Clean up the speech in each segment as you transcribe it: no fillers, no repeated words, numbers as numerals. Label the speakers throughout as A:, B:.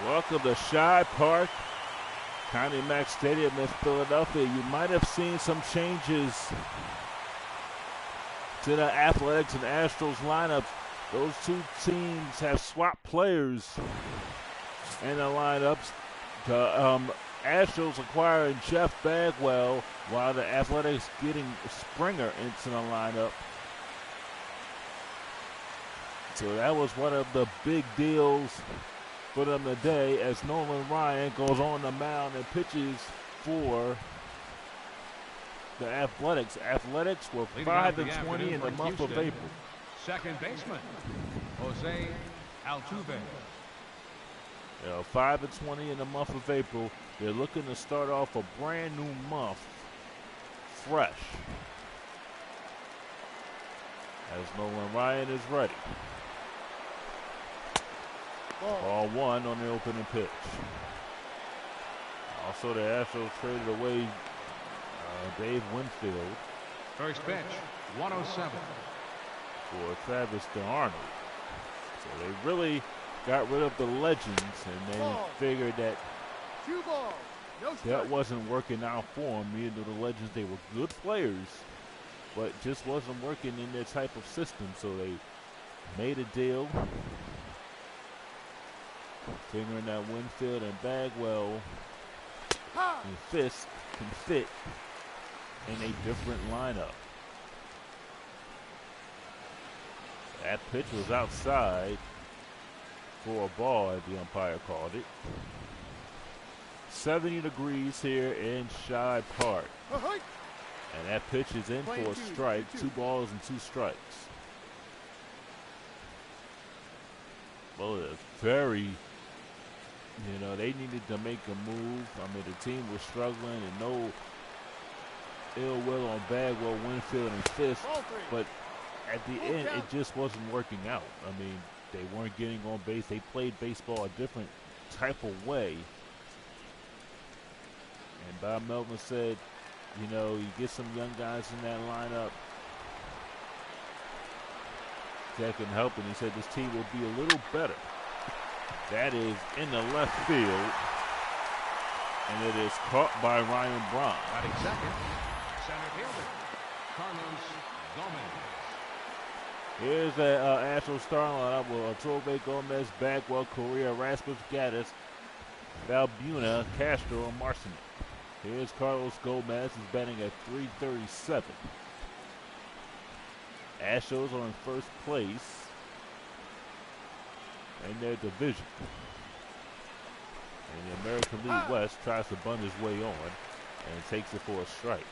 A: Welcome to Shibe Park, Connie Mack Stadium in Philadelphia. You might have seen some changes to the Athletics and Astros lineups. Those two teams have swapped players in the lineups. The Astros acquiring Jeff Bagwell, while the Athletics getting Springer into the lineup. So that was one of the big deals for them today, as Nolan Ryan goes on the mound and pitches for the Athletics. Athletics were 5-20 in the month of April.
B: Second baseman, Jose Altuve.
A: 5-20 in the month of April. They're looking to start off a brand new month fresh, as Nolan Ryan is ready. Ball one on the opening pitch. Also, the Astros traded away Dave Winfield.
B: First pitch, 107.
A: For Travis Arnold. So they really got rid of the legends, and they figured that that wasn't working out for them. Even though the legends, they were good players, but just wasn't working in their type of system. So they made a deal, figuring that Winfield and Bagwell and Fisk can fit in a different lineup. That pitch was outside for a ball, as the umpire called it. 70 degrees here in Shibe Park. And that pitch is in for a strike. 2 balls and 2 strikes. Well, it's very, they needed to make a move. I mean, the team was struggling, and no ill will on Bagwell, Winfield, and Fisk. But at the end, it just wasn't working out. I mean, they weren't getting on base. They played baseball a different type of way. And Bob Melvin said, you get some young guys in that lineup that can help. And he said this team will be a little better. That is in the left field. And it is caught by Ryan Braun.
B: Batting second, center fielder, Carlos Gomez.
A: Here's the Astros starting lineup with Altuve, Gomez, Bagwell, Correa, Rasmus, Gaddis, Valbuena, Castro, and Marcinek. Here's Carlos Gomez. He's batting at .337. Astros are in first place in their division. And the American League West tries to bunt his way on and takes it for a strike.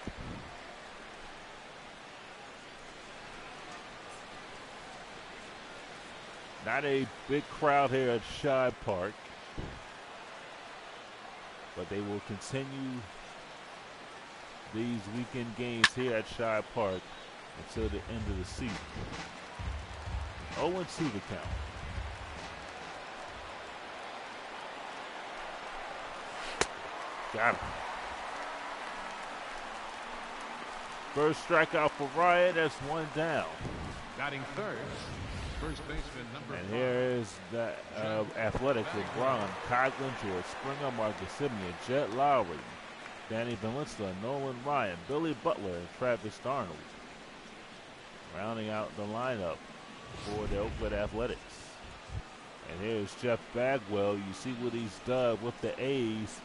A: Not a big crowd here at Shibe Park, but they will continue these weekend games here at Shibe Park until the end of the season. 0-2 the count. Got him. First strikeout for Ryan. That's 1 down.
B: Batting third, first baseman number 5.
A: And here is the Athletics with Braun, Coghlan, George Springer, Marcus Simeon, Jet Lowry, Danny Valenzuela, Nolan Ryan, Billy Butler, and Travis Arnold. Rounding out the lineup for the Oakland Athletics. And here's Jeff Bagwell. You see what he's done with the A's.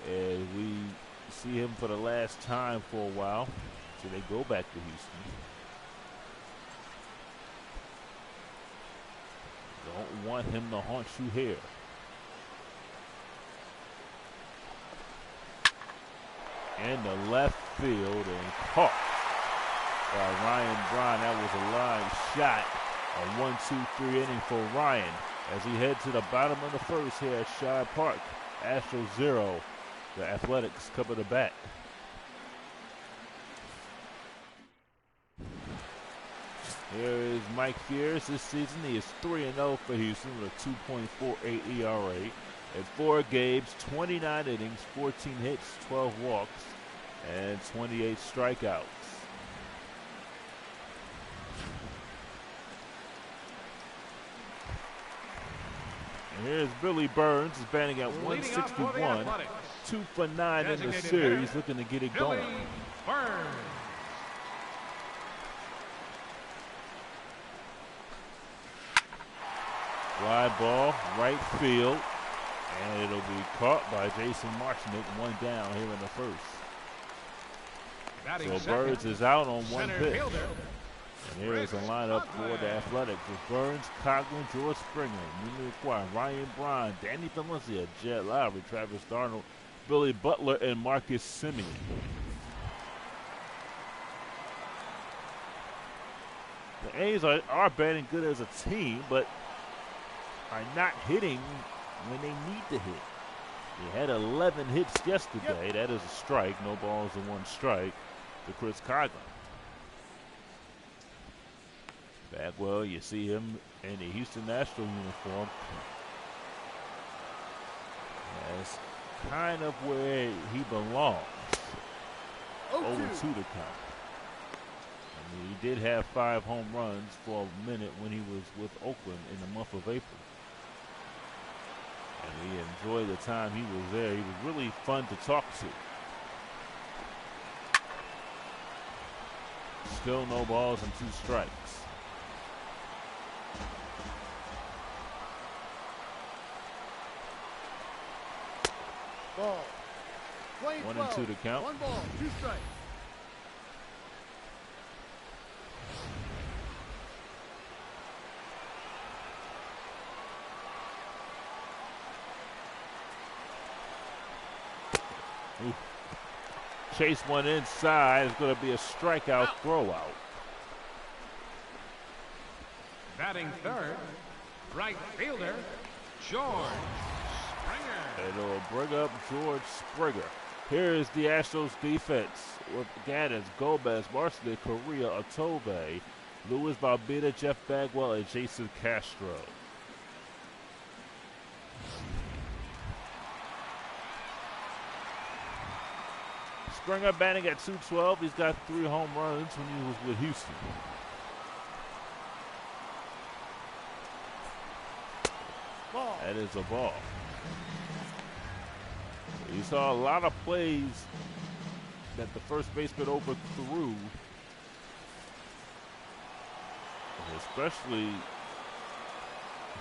A: And we see him for the last time for a while. So they go back to Houston. Don't want him to haunt you here. In the left field and caught by Ryan Braun. That was a line shot. A 1-2-3 inning for Ryan as he heads to the bottom of the first here at Shibe Park. Astros 0. The Athletics cover the bat. Here is Mike Fierce. This season he is 3-0 for Houston with a 2.48 ERA. In 4 games, 29 innings, 14 hits, 12 walks, and 28 strikeouts. And here's Billy Burns, is batting at 161, 2 for 9 in the series, looking to get it going.
B: Burns.
A: Fly ball, right field, and it'll be caught by Jason Marchnick, 1 down here in the first. So Burns is out on 1 pitch. And here is a lineup for the Athletics with Burns, Coughlin, George Springer, newly acquired Ryan Braun, Danny Valencia, Jet Lowry, Travis Darnold, Billy Butler, and Marcus Semien. The A's are batting good as a team, but are not hitting when they need to hit. They had 11 hits yesterday. Yep. That is a strike. No balls and 1 strike to Chris Coughlin. Bagwell, you see him in the Houston Astros uniform. That's kind of where he belongs. 0-2 to count. I mean, he did have 5 home runs for a minute when he was with Oakland in the month of April. And we enjoyed the time he was there. He was really fun to talk to. Still no balls and 2 strikes.
C: Ball.
A: 1 and 2 to count.
C: 1 ball, 2 strikes.
A: Ooh. Chase one inside. It's going to be a strikeout throw out.
B: Batting third, right fielder, George Springer.
A: It'll bring up George Springer. Here is the Astros defense with Gaddis, Gomez, Marcelli, Correa, Otove, Luis Balbita, Jeff Bagwell, and Jason Castro. Springer batting at 212. He's got 3 home runs when he was with Houston.
C: Ball.
A: That is a ball. You saw a lot of plays that the first baseman overthrew, especially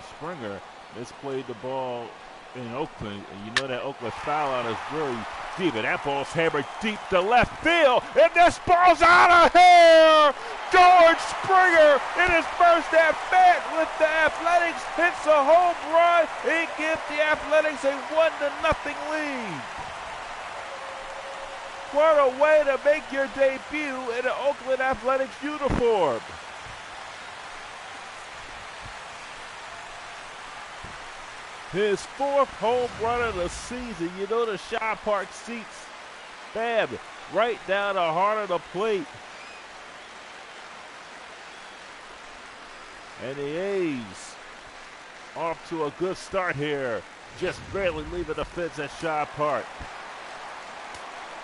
A: Springer misplayed the ball in Oakland, and you know that Oakland foul out is very deep, and that ball's hammered deep to left field, and this ball's out of here! George Springer in his first at-bat with the Athletics hits a home run. He gives the Athletics a 1-0 lead. What a way to make your debut in an Oakland Athletics uniform. His 4th home run of the season. You know the Shaw Park seats, bam, right down the heart of the plate. And the A's off to a good start here, just barely leaving the fence at Shaw Park.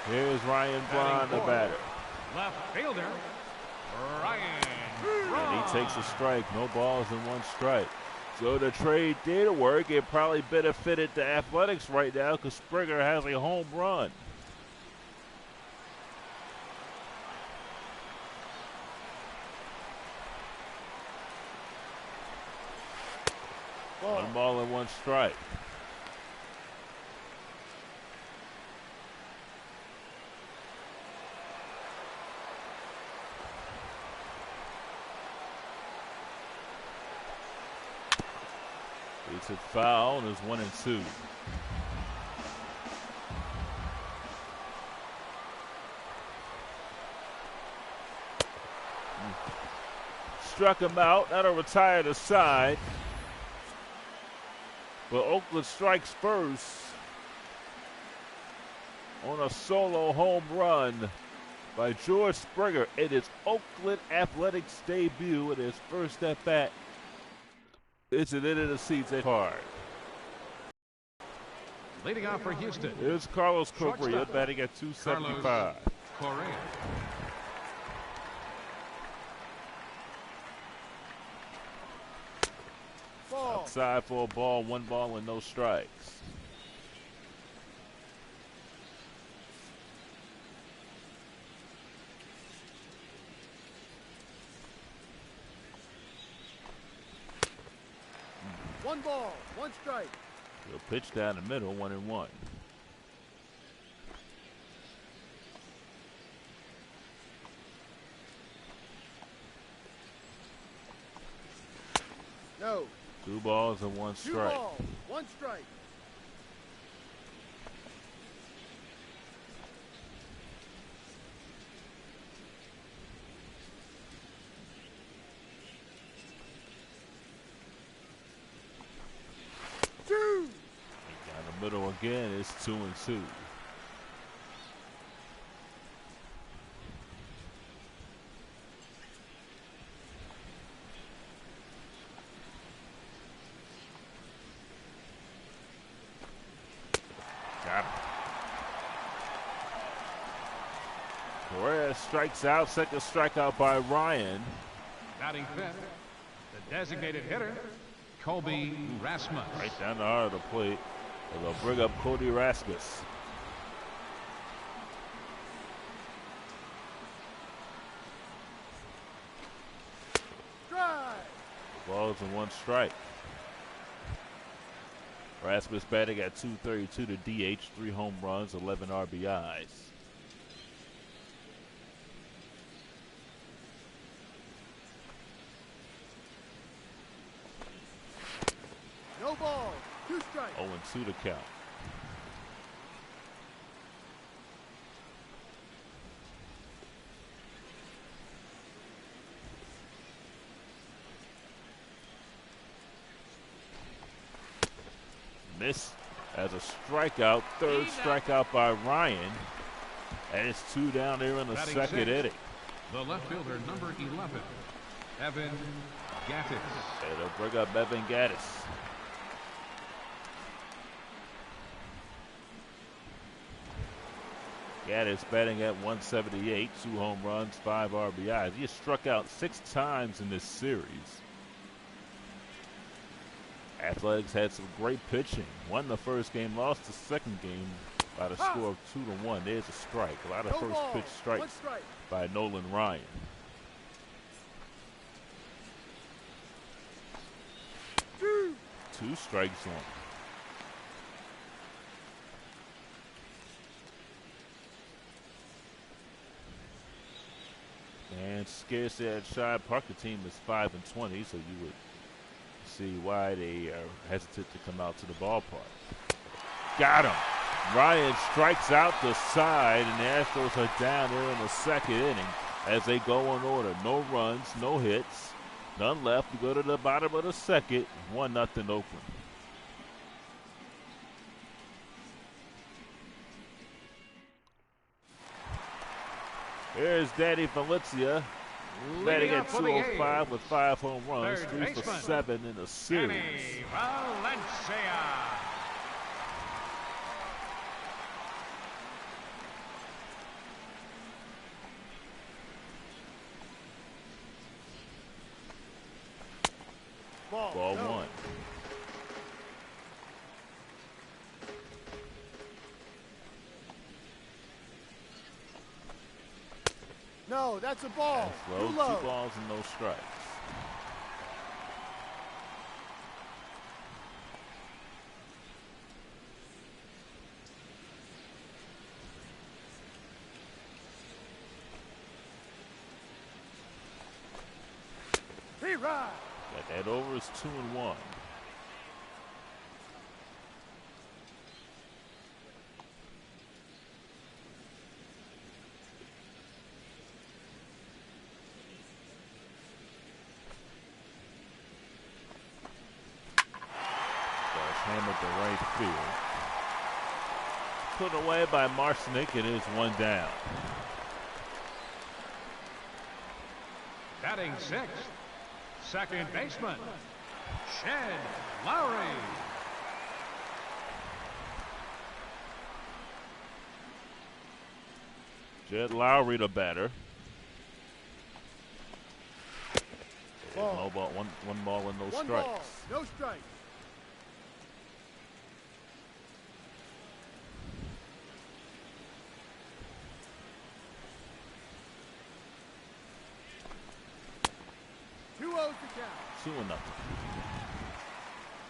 A: Here's Ryan Braun, the batter.
B: Left fielder, Ryan Braun.
A: And he takes a strike, no balls and 1 strike. So the trade did work. It probably benefited the Athletics right now because Springer has a home run.
C: Ball.
A: 1 ball and 1 strike. It's a foul, and it's 1 and 2. Struck him out. That'll retire the side. But Oakland strikes first on a solo home run by George Springer in his Oakland Athletics debut in his first at-bat. It's an end of the season hard.
B: Leading off for Houston.
A: Here's Carlos Correa batting at 275.
B: Correa.
C: Ball.
A: inside for a ball, 1 ball and no strikes.
C: One ball, 1 strike.
A: He'll pitch down the middle, 1-1.
C: No.
A: 2 balls and 1
C: 2
A: strike.
C: balls, 1 strike. Two.
A: Down the middle again, it's 2-2. Got him. Correa strikes out, second strikeout by Ryan.
B: Batting fifth, the designated hitter, Colby Rasmus.
A: Right down the heart of the plate. They'll bring up Cody Rasmus.
C: Strike.
A: Balls and 1 strike. Rasmus batting at .232 to DH, 3 home runs, 11 RBIs.
C: No ball, 2 strikes.
A: 0-2 to count. Miss as a strikeout, third strikeout by Ryan. And it's 2 down there in the
B: Batting
A: second
B: sixth,
A: inning.
B: the left fielder, number 11, Evan Gattis.
A: And they'll bring up Evan Gattis. Gattis batting at .178, 2 home runs, 5 RBIs. He has struck out 6 times in this series. Athletics had some great pitching. Won the first game, lost the second game by the score of 2-1. There's a strike. A lot of first pitch strikes by Nolan Ryan. Two strikes on. And scarcely at Shibe Park, the team is 5-20, so you would see why they are hesitant to come out to the ballpark. Got him. Ryan strikes out the side, and the Astros are down there in the second inning as they go in order. No runs, no hits, none left. We go to the bottom of the second, 1-0 Oakland. Here's Danny Valencia, batting at .205 with 5 home runs, 3 for 7 in the series.
B: Valencia.
A: Ball 1.
C: No, that's a ball.
A: That's low.
C: Too low.
A: 2 balls and no strikes.
C: He rides.
A: Got that over. It's 2-1. Hammered to right field. Put away by Marcinick. It is 1 down.
B: Batting sixth, second baseman, Shed Lowry.
A: Jed Lowry, the batter.
C: Ball.
A: No ball, one ball and no
C: One
A: strikes.
C: ball, no strikes.
A: 2-0.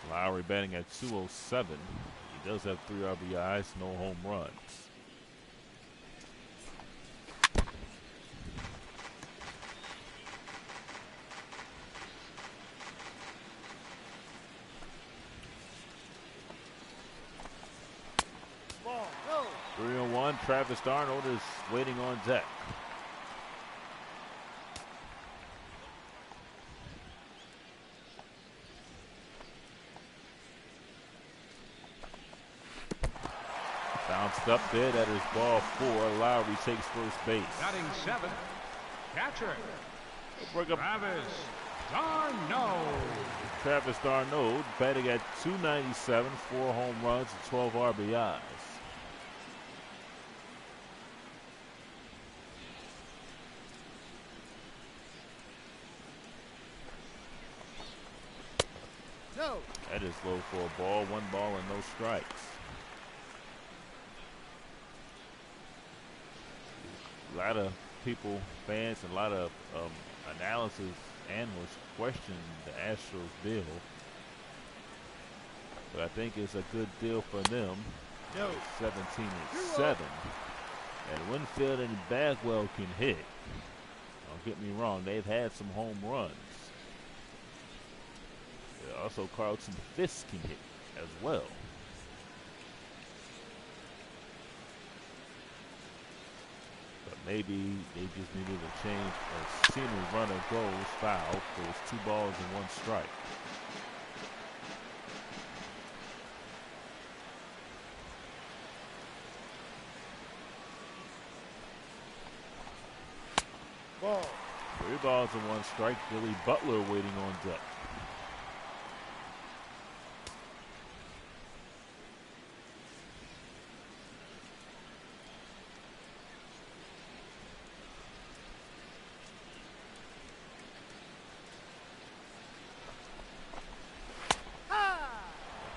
A: Lowry batting at 207. He does have 3 RBIs, no home runs.
C: Ball. No.
A: 3-1. Travis Arnold is waiting on deck. Bounced up there. That is ball 4. Lowry takes first base.
B: Batting 7th, catcher,
A: Bring up
B: Travis d'Arnaud.
A: Travis d'Arnaud batting at 297, 4 home runs and 12 RBIs.
C: No.
A: That is low for a ball. 1 ball and no strikes. A lot of people, fans, and a lot of analysis analysts question the Astros deal. But I think it's a good deal for them.
C: No.
A: 17-7. And Winfield and Bagwell can hit. Don't get me wrong, they've had some home runs. Also, Carlton Fisk can hit as well. But maybe they just needed a change. A senior runner goes foul. So it's 2 balls and 1 strike.
C: Ball.
A: 3 balls and 1 strike. Billy Butler waiting on deck.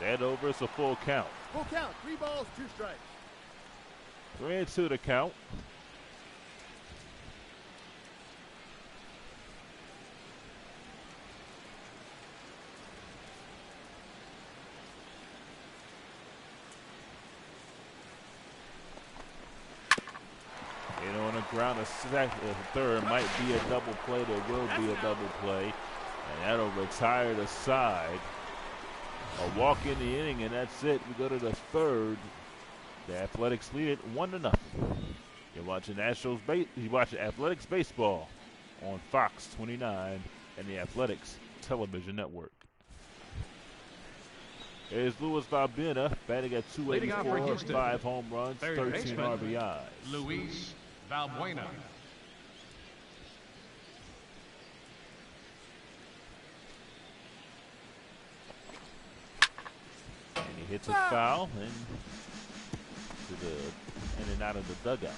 A: That over, it's a full count.
C: Full count. 3 balls, 2 strikes.
A: 3-2 to count. On the ground, a third might be a double play. There will be a double play, and that'll retire the side. A walk in the inning, and that's it. We go to the 3rd. The Athletics lead it 1-0. You're watching You're watching Athletics baseball on Fox 29 and the Athletics Television Network. Here's Luis Valbuena batting at 284, 5 home runs, 13 RBIs.
B: Luis Valbuena.
A: And he hits a foul in and out of the dugout.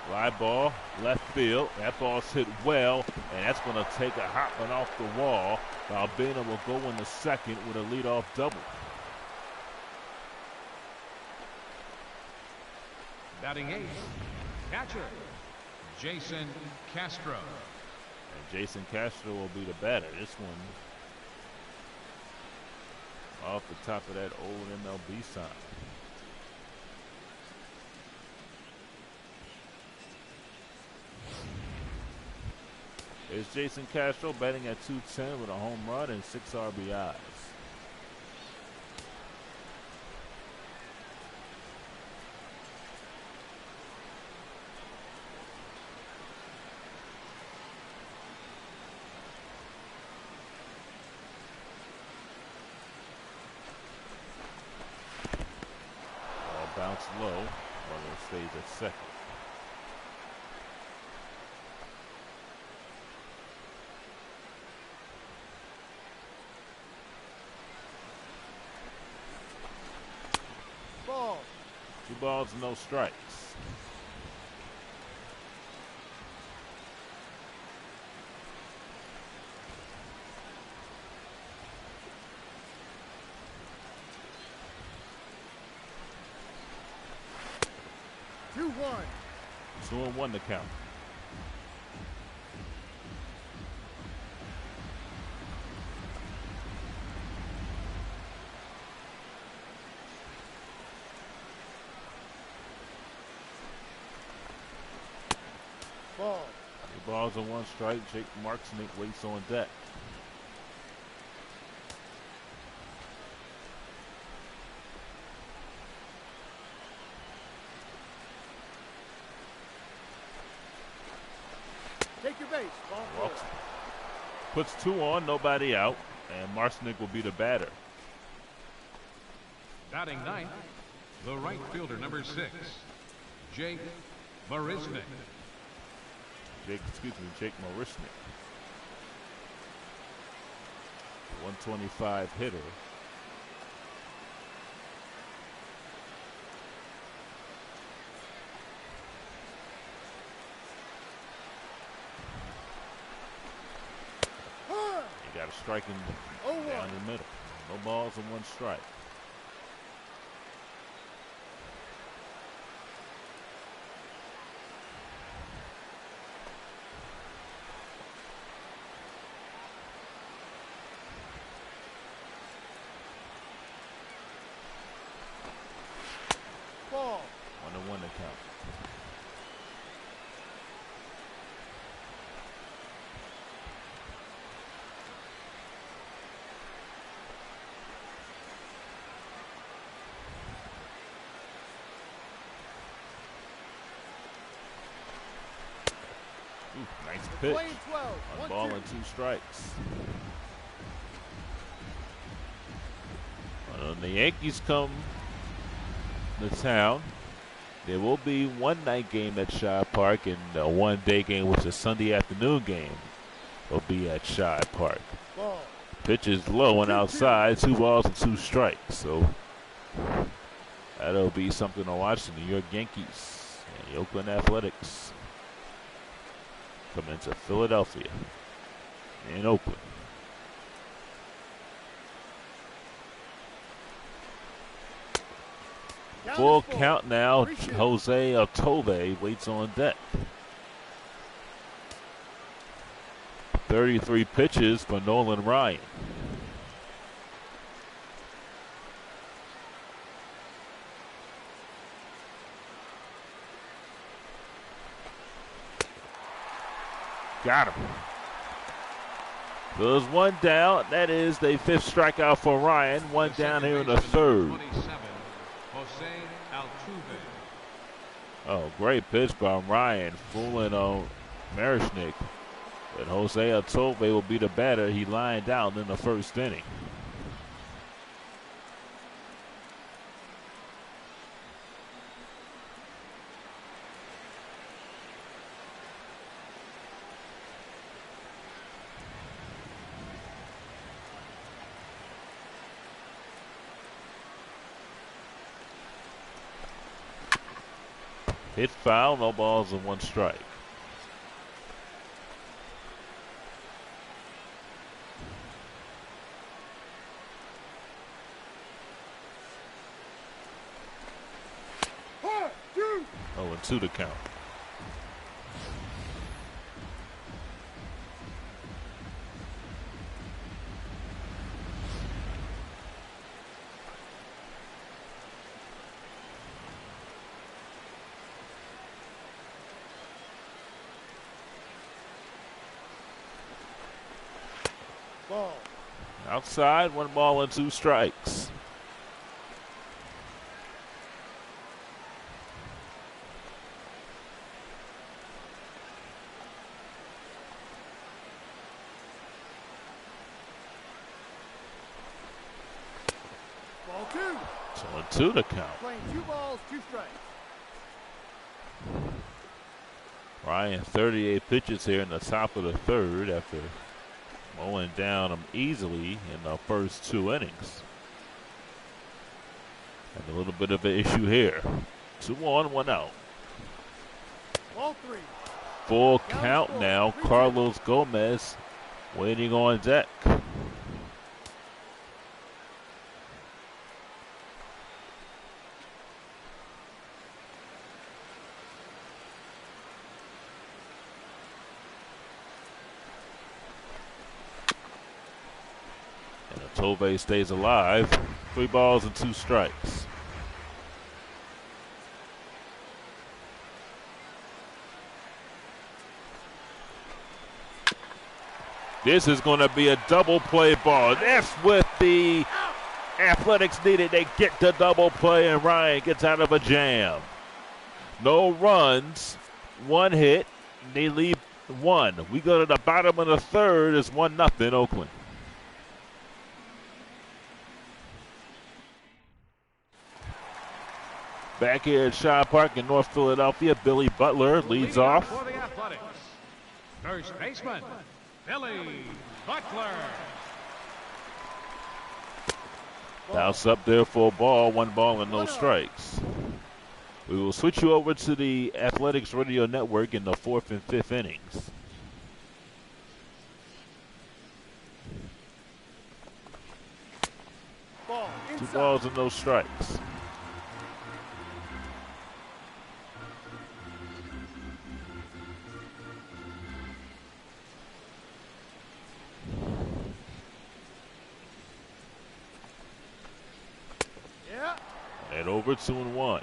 A: Fly ball, left field. That ball's hit well, and that's going to take a hot one off the wall. Valbuena will go in the 2nd with a leadoff double.
B: Batting 8th, catcher, Jason Castro.
A: And Jason Castro will be the batter. This one off the top of that old MLB sign. It's Jason Castro batting at 210 with a home run and 6 RBIs. Ball bounced low, while it stays at 2nd.
C: Ball.
A: 2 balls and no strikes.
C: 2-1.
A: 2-1 to count.
C: Ball.
A: 2 balls and 1 strike. Jake Marksnick waits on deck.
C: Take your base. Ball 4.
A: Walks. Puts 2 on, nobody out, and Marksnick will be the batter.
B: Batting ninth, the right fielder, number 6, Jake Marisnick.
A: Jake Marisnick. 125 hitter. He got a striking down the middle. No balls and 1 strike.
C: Ball.
A: 1-1 to count. Nice pitch.
C: Playing 12.
A: 1 ball and 2 strikes. When the Yankees come to town, there will be 1-night game at Shire Park and a 1-day game, which is a Sunday afternoon game, will be at Shire Park.
C: Ball.
A: Pitch is low and outside, 2 balls and 2 strikes. So that'll be something to watch. The New York Yankees and the Oakland Athletics come into Philadelphia and Oakland. Full count now. Jose Altuve waits on deck. 33 pitches for Nolan Ryan. Got him. There's 1 down. That is the 5th strikeout for Ryan. 1 down here in the 3rd.
B: 27, Jose Altuve.
A: Oh, great pitch by Ryan, fooling on Marishnick. But Jose Altuve will be the batter. He lined out in the 1st inning. Hit foul, no balls and 1 strike. Oh, and 2 to count.
C: Ball.
A: Outside, 1 ball and 2 strikes.
C: Ball 2.
A: So 2 to count.
C: Playing 2 balls, 2 strikes.
A: Ryan, 38 pitches here in the top of the 3rd after mowing down him easily in the first 2 innings. And a little bit of an issue here. 2 on, 1 out.
C: Ball 3.
A: Full count now. Carlos Gomez waiting on deck. Tovey stays alive. 3 balls and 2 strikes. This is going to be a double play ball. That's what the Athletics needed. They get the double play, and Ryan gets out of a jam. No runs, 1 hit. They leave 1. We go to the bottom of the 3rd. It's 1-0 Oakland. Back here at Shaw Park in North Philadelphia, Billy Butler leads off.
B: For the Athletics, first baseman, Billy Butler.
A: Bounce up there for a ball, 1 ball and no strikes. We will switch you over to the Athletics Radio Network in the 4th and 5th innings.
C: Ball
A: 2
C: inside.
A: balls and no strikes.
C: Yeah.
A: And over 2-1.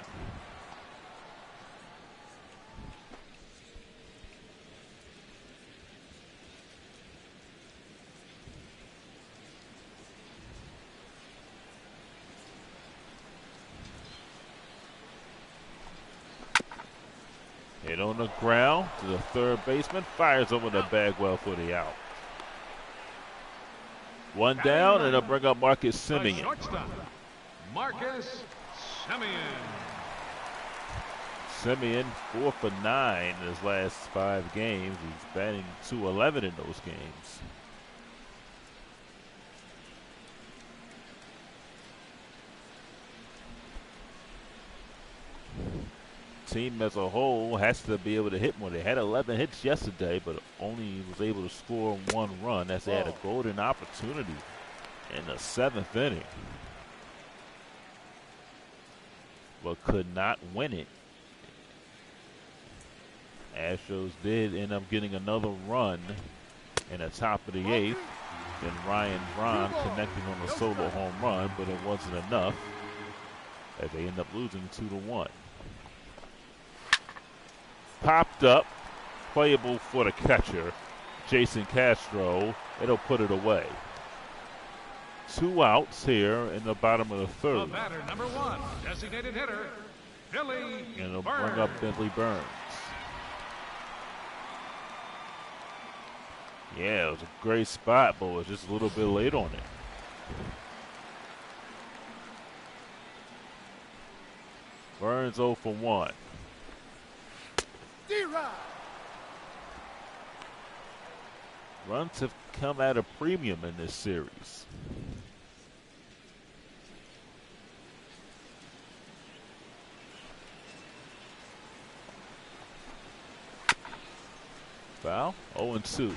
A: Hit on the ground to the 3rd baseman. Fires over to Bagwell for the out. 1 down, and they'll bring up Marcus Semien.
B: Shortstop, Marcus Semien.
A: Semien 4 for 9 in his last 5 games. He's batting .211 in those games. Team as a whole has to be able to hit more. They had 11 hits yesterday, but only was able to score 1 run. As they had a golden opportunity in the 7th inning, but could not win it. Astros did end up getting another run in the top of the 8th. Then Ryan Braun connecting on a solo home run, but it wasn't enough as they end up losing 2-1. Popped up, playable for the catcher, Jason Castro. It'll put it away. 2 outs here in the bottom of the 3rd.
B: The batter, number 1, designated hitter, Billy
A: And it'll
B: Burns.
A: bring up Billy Burns. Yeah, it was a great spot, but it was just a little bit late on it. Burns 0 for 1.
C: D-Rod.
A: Runs have come at a premium in this series. Foul, 0-2.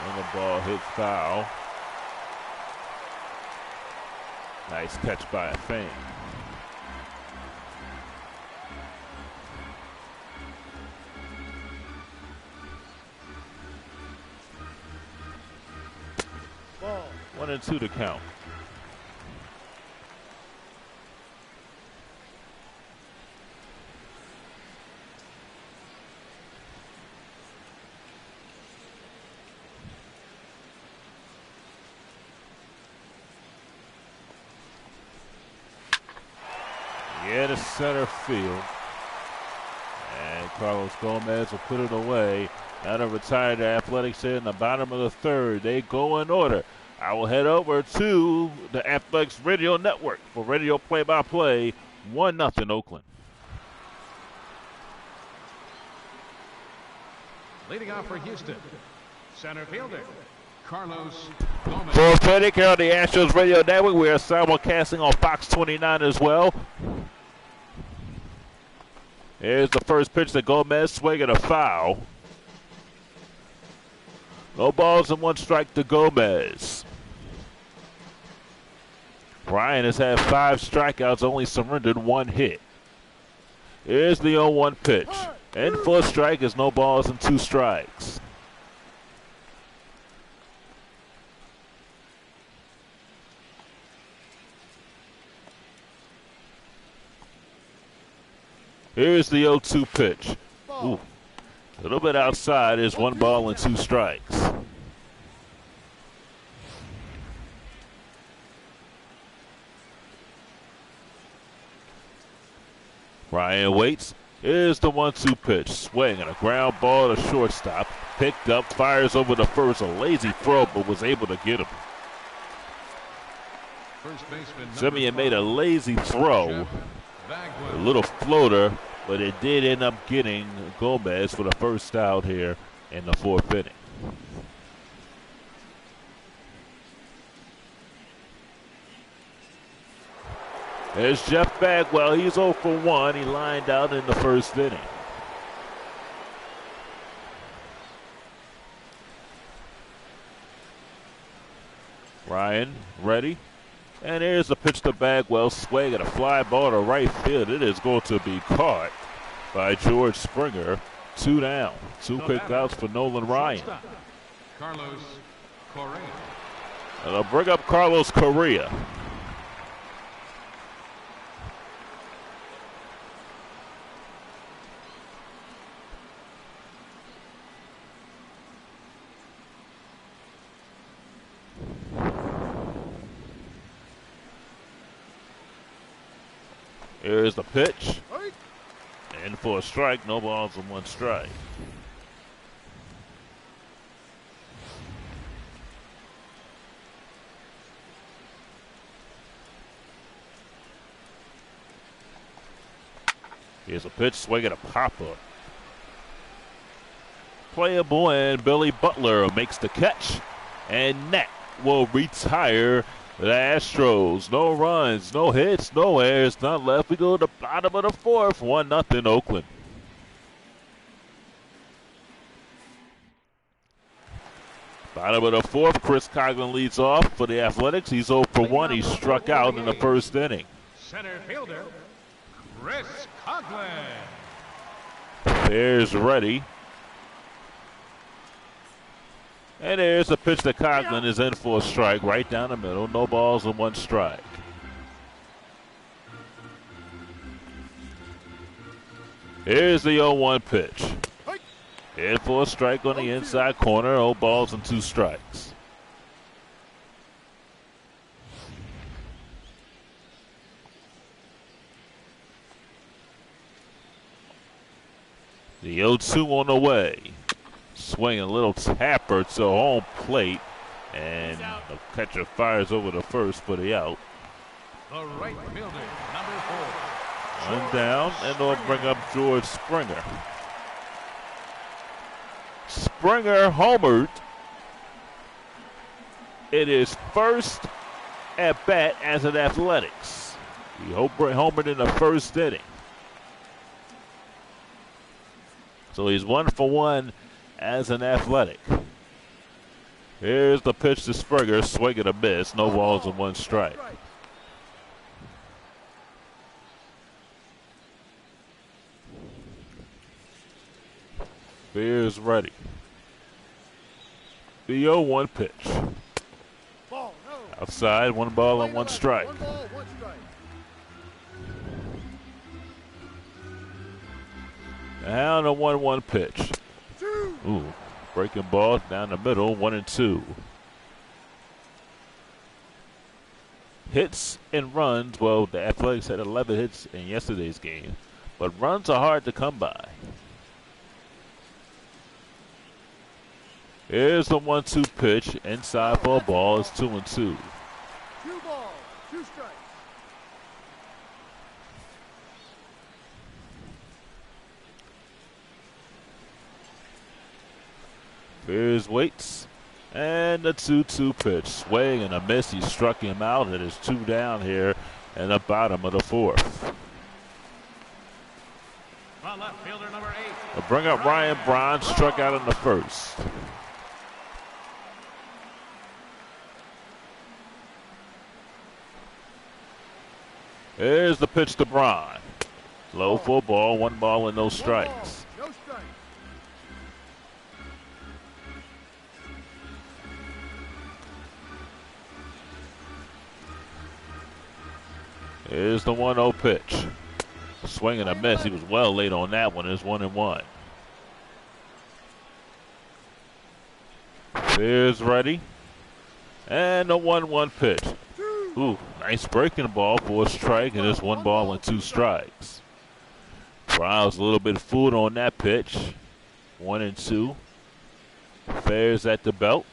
A: And the ball hit foul. Nice catch by a fan.
C: Ball.
A: 1-2 to count. Yeah, to center field. And Carlos Gomez will put it away. Now to retire the Athletics here in the bottom of the 3rd. They go in order. I will head over to the Athletics Radio Network for radio play-by-play. 1-0 Oakland.
B: Leading off for Houston, center fielder, Carlos Gomez.
A: For Frederick here on the Astros Radio Network, we are simulcasting on Fox 29 as well. Here's the first pitch to Gomez, swinging a foul. No balls and 1 strike to Gomez. Ryan has had 5 strikeouts, only surrendered 1 hit. Here's the 0-1 pitch. And for a strike is no balls and 2 strikes. Here's the 0-2 pitch. Ooh. A little bit outside is 1 ball and 2 strikes. Ryan waits. Here's the 1-2 pitch. Swing and a ground ball to shortstop. Picked up, fires over the first. A lazy throw, but was able to get him. Simeon made a lazy throw. A little floater, but it did end up getting Gomez for the first out here in the 4th inning. There's Jeff Bagwell. He's 0 for 1. He lined out in the 1st inning. Ryan ready. And here's the pitch to Bagwell. Swing and a fly ball to right field. It is going to be caught by George Springer. 2 down. 2 quick outs for Nolan Ryan.
B: Carlos Correa.
A: And they'll bring up Carlos Correa. Here's the pitch. And for a strike, no balls and 1 strike. Here's a pitch, swing and a pop-up. Playable, and Billy Butler makes the catch. And that will retire the Astros. No runs, no hits, no errors, none left. We go to the bottom of the 4th, 1-0 Oakland. Bottom of the 4th, Chris Coughlin leads off for the Athletics. He's 0 for 1. He struck out in the 1st inning.
B: Center fielder, Chris Coughlin.
A: There's ready. And there's a pitch to Coughlin, is in for a strike right down the middle. No balls and 1 strike. Here's the 0-1 pitch. In for a strike on the inside corner. 0 balls and 2 strikes. The 0-2 on the way. Swing a little tapper to home plate, and the catcher fires over the first for the out.
B: The right fielder, number 4.
A: 1 down, and they'll bring up George Springer. Springer homered. It is first at bat as an Athletics. He homered in the 1st inning. So he's 1 for 1 as an Athletic. Here's the pitch to Springer. Swing and a miss. No balls and 1 strike. Beers ready. The 0-1 pitch. Outside, 1 ball and 1 strike. Now the 1-1 pitch. Ooh, breaking ball down the middle, 1-2. Hits and runs, well, the Athletics had 11 hits in yesterday's game, but runs are hard to come by. Here's the 1-2 pitch, inside for a ball, it's 2-2.
C: 2 balls, 2 strikes.
A: Beers waits, and the 2-2 pitch. Swing and a miss. He struck him out. It is 2 down here in the bottom of the 4th.
B: The left fielder, number 8.
A: They'll bring up Ryan Braun, struck out in the 1st. Here's the pitch to Braun. Low for a ball, 1 ball and no strikes.
C: No strikes.
A: Here's the 1-0 pitch. Swing and a miss. He was well late on that one. It's 1-1. Here's ready. And the 1-1 pitch. Ooh, nice breaking ball for a strike, and it's 1 ball and 2 strikes. Browns a little bit fooled on that pitch. 1-2. Fair's at the belt.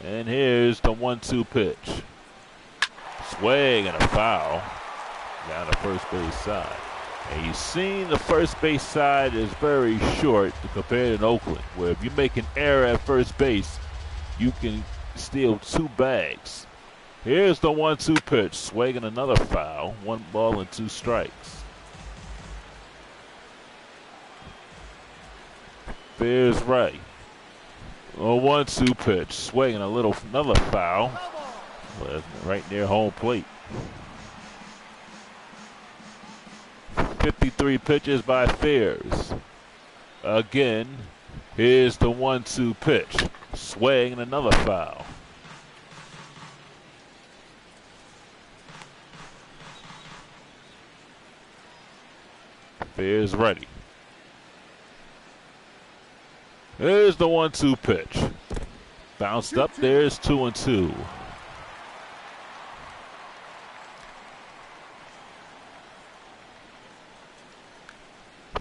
A: And here's the 1-2 pitch. Swing and a foul down the first base side. And you've seen the first base side is very short compared to Oakland, where if you make an error at first base, you can steal 2 bags. Here's the 1-2 pitch. Swing and another foul. 1 ball and 2 strikes. Fair's right. A 1-2 pitch. Swing and another foul. Right near home plate. 53 pitches by Fairs. Again, here's the 1-2 pitch. Swing and another foul. Fairs ready. Here's the 1-2 pitch. Bounced up. There's 2-2.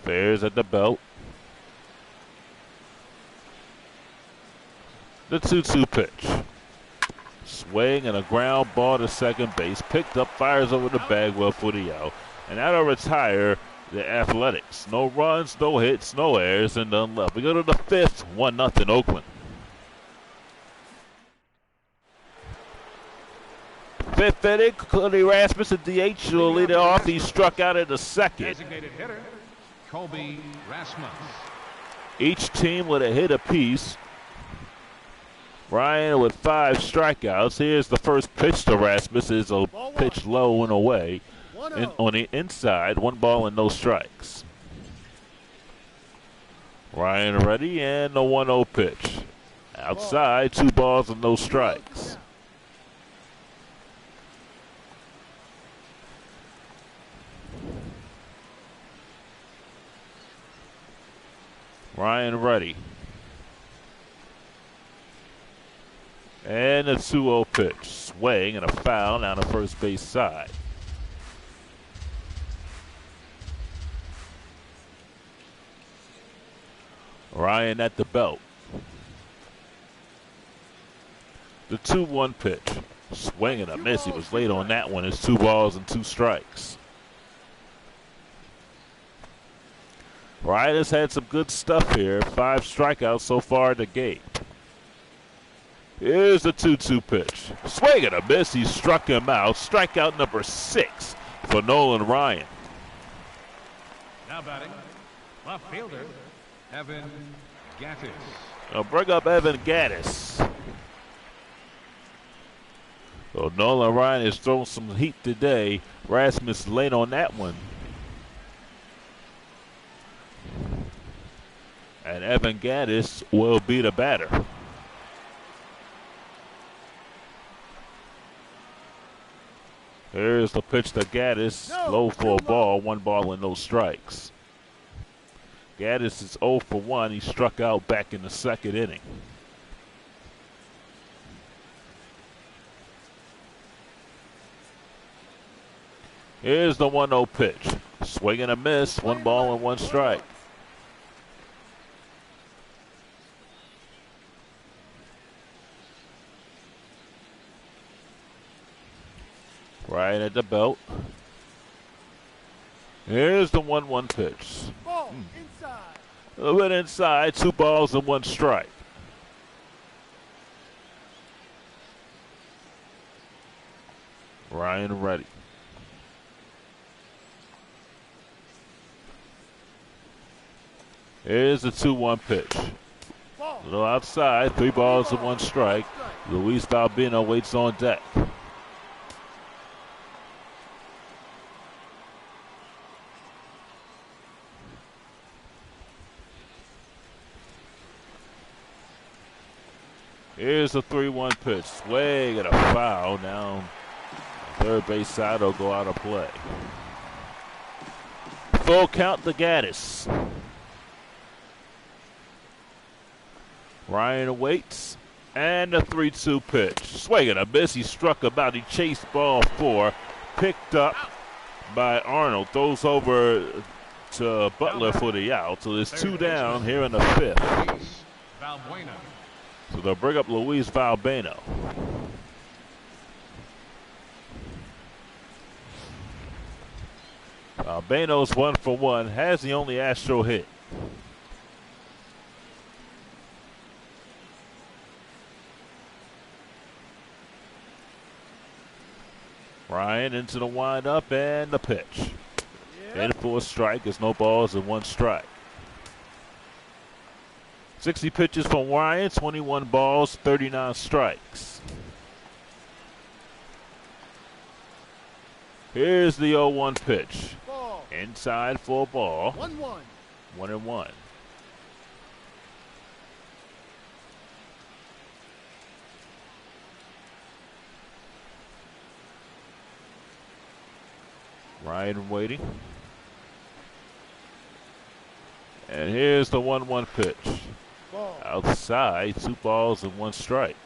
A: Fairs at the belt. The 2-2 pitch. Swing and a ground ball to second base. Picked up, fires over the Bagwell for the out. And that'll retire the Athletics. No runs, no hits, no errors, and none left. We go to the 5th, 1-0 Oakland. 5th inning, Cody Rasmussen DH will lead it off. He struck out in the 2nd.
B: Designated hitter, Colby Rasmus.
A: Each team with a hit apiece. Ryan with 5 strikeouts. Here's the first pitch to Rasmus. Is a pitch low and away. And on the inside, 1 ball and no strikes. Ryan ready, and the 1-0 pitch. Outside, 2 balls and no strikes. Ryan ready. And a 2-0 pitch. Swing and a foul down the first base side. Ryan at the belt. The 2-1 pitch. Swing and a miss. He was late on that one. It's 2 balls and 2 strikes. Ryan has had some good stuff here. 5 strikeouts so far in the game. Here's the 2-2 pitch. Swing and a miss. He struck him out. Strikeout number 6 for Nolan Ryan.
B: Now batting, left fielder, Evan Gattis.
A: I'll bring up Evan Gattis. So Nolan Ryan has thrown some heat today. Rasmus late on that one. And Evan Gattis will be the batter. Here's the pitch to Gattis. Low for a ball. 1 ball and no strikes. Gattis is 0 for 1. He struck out back in the 2nd inning. Here's the 1-0 pitch. Swing and a miss. 1 ball and 1 strike. Right at the belt. Here's the 1-1 pitch.
C: Ball inside.
A: A little bit inside. 2 balls and 1 strike. Ryan ready. Here's the 2-1 pitch. A little outside. 3 balls and 1 strike. Luis Balbino waits on deck. Here's the 3-1 pitch. Swing and a foul down third base side. Will go out of play. Full count to Gaddis. Ryan waits. And a 3-2 pitch. Swing and a miss. He struck about. He chased ball 4. Picked up by Arnold. Throws over to Butler for the out. So there's 2 down here in the 5th. So they'll bring up Luis Valbeno. Valbeno's 1 for 1. Has the only Astro hit. Ryan into the windup and the pitch. In for a strike. There's no balls and 1 strike. 60 pitches from Ryan, 21 balls, 39 strikes. Here's the 0-1 pitch.
C: Ball.
A: Inside for a ball.
C: 1-1.
A: 1-1. Ryan waiting. And here's the 1-1 pitch.
C: Ball.
A: Outside, 2 balls and 1 strike.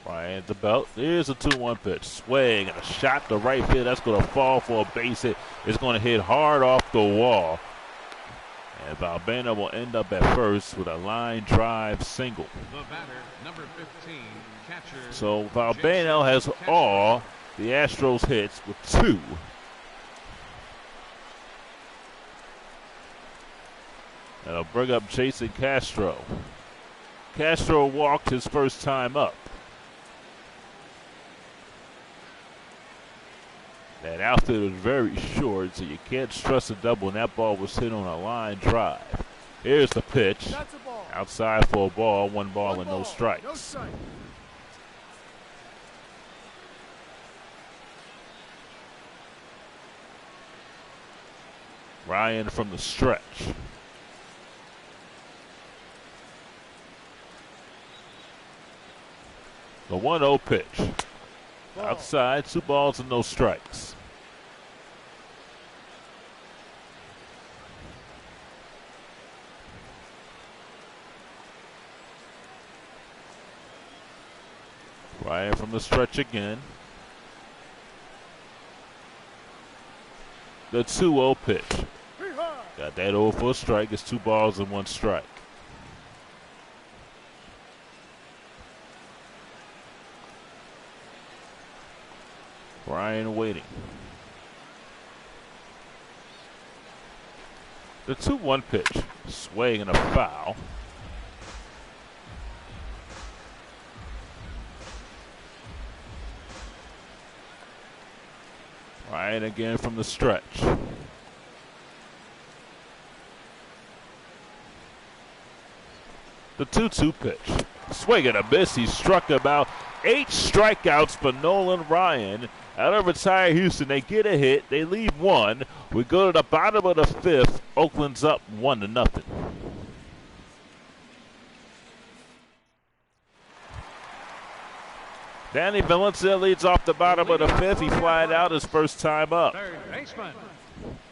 A: Ryan at the belt. Here's a 2-1 pitch. Swing and a shot to right field. That's going to fall for a base hit. It's going to hit hard off the wall. And Valbeno will end up at first with a line drive single.
B: The batter, number 15, catcher.
A: So Valbeno has all the Astros hits with 2. That'll bring up Jason Castro. Castro walked his first time up. That outfield is very short, so you can't stress a double, and that ball was hit on a line drive. Here's the pitch.
C: That's a ball.
A: Outside for a ball, 1 ball and no
C: No
A: strikes.
C: strike.
A: Ryan from the stretch. The 1-0 pitch.
C: Ball.
A: Outside, 2 balls and no strikes. Ryan from the stretch again. The 2-0 pitch. Got that 0 for a strike. It's 2 balls and 1 strike. Ryan waiting. The 2-1 pitch. Swing and a foul. Ryan again from the stretch. The 2-2 pitch. Swing and a miss. He struck about 8 strikeouts for Nolan Ryan. Out of retire Houston, they get a hit. They leave 1. We go to the bottom of the 5th. Oakland's up 1-0. Danny Valencia leads off the bottom of the 5th. He flied out his first time up.
B: Third baseman,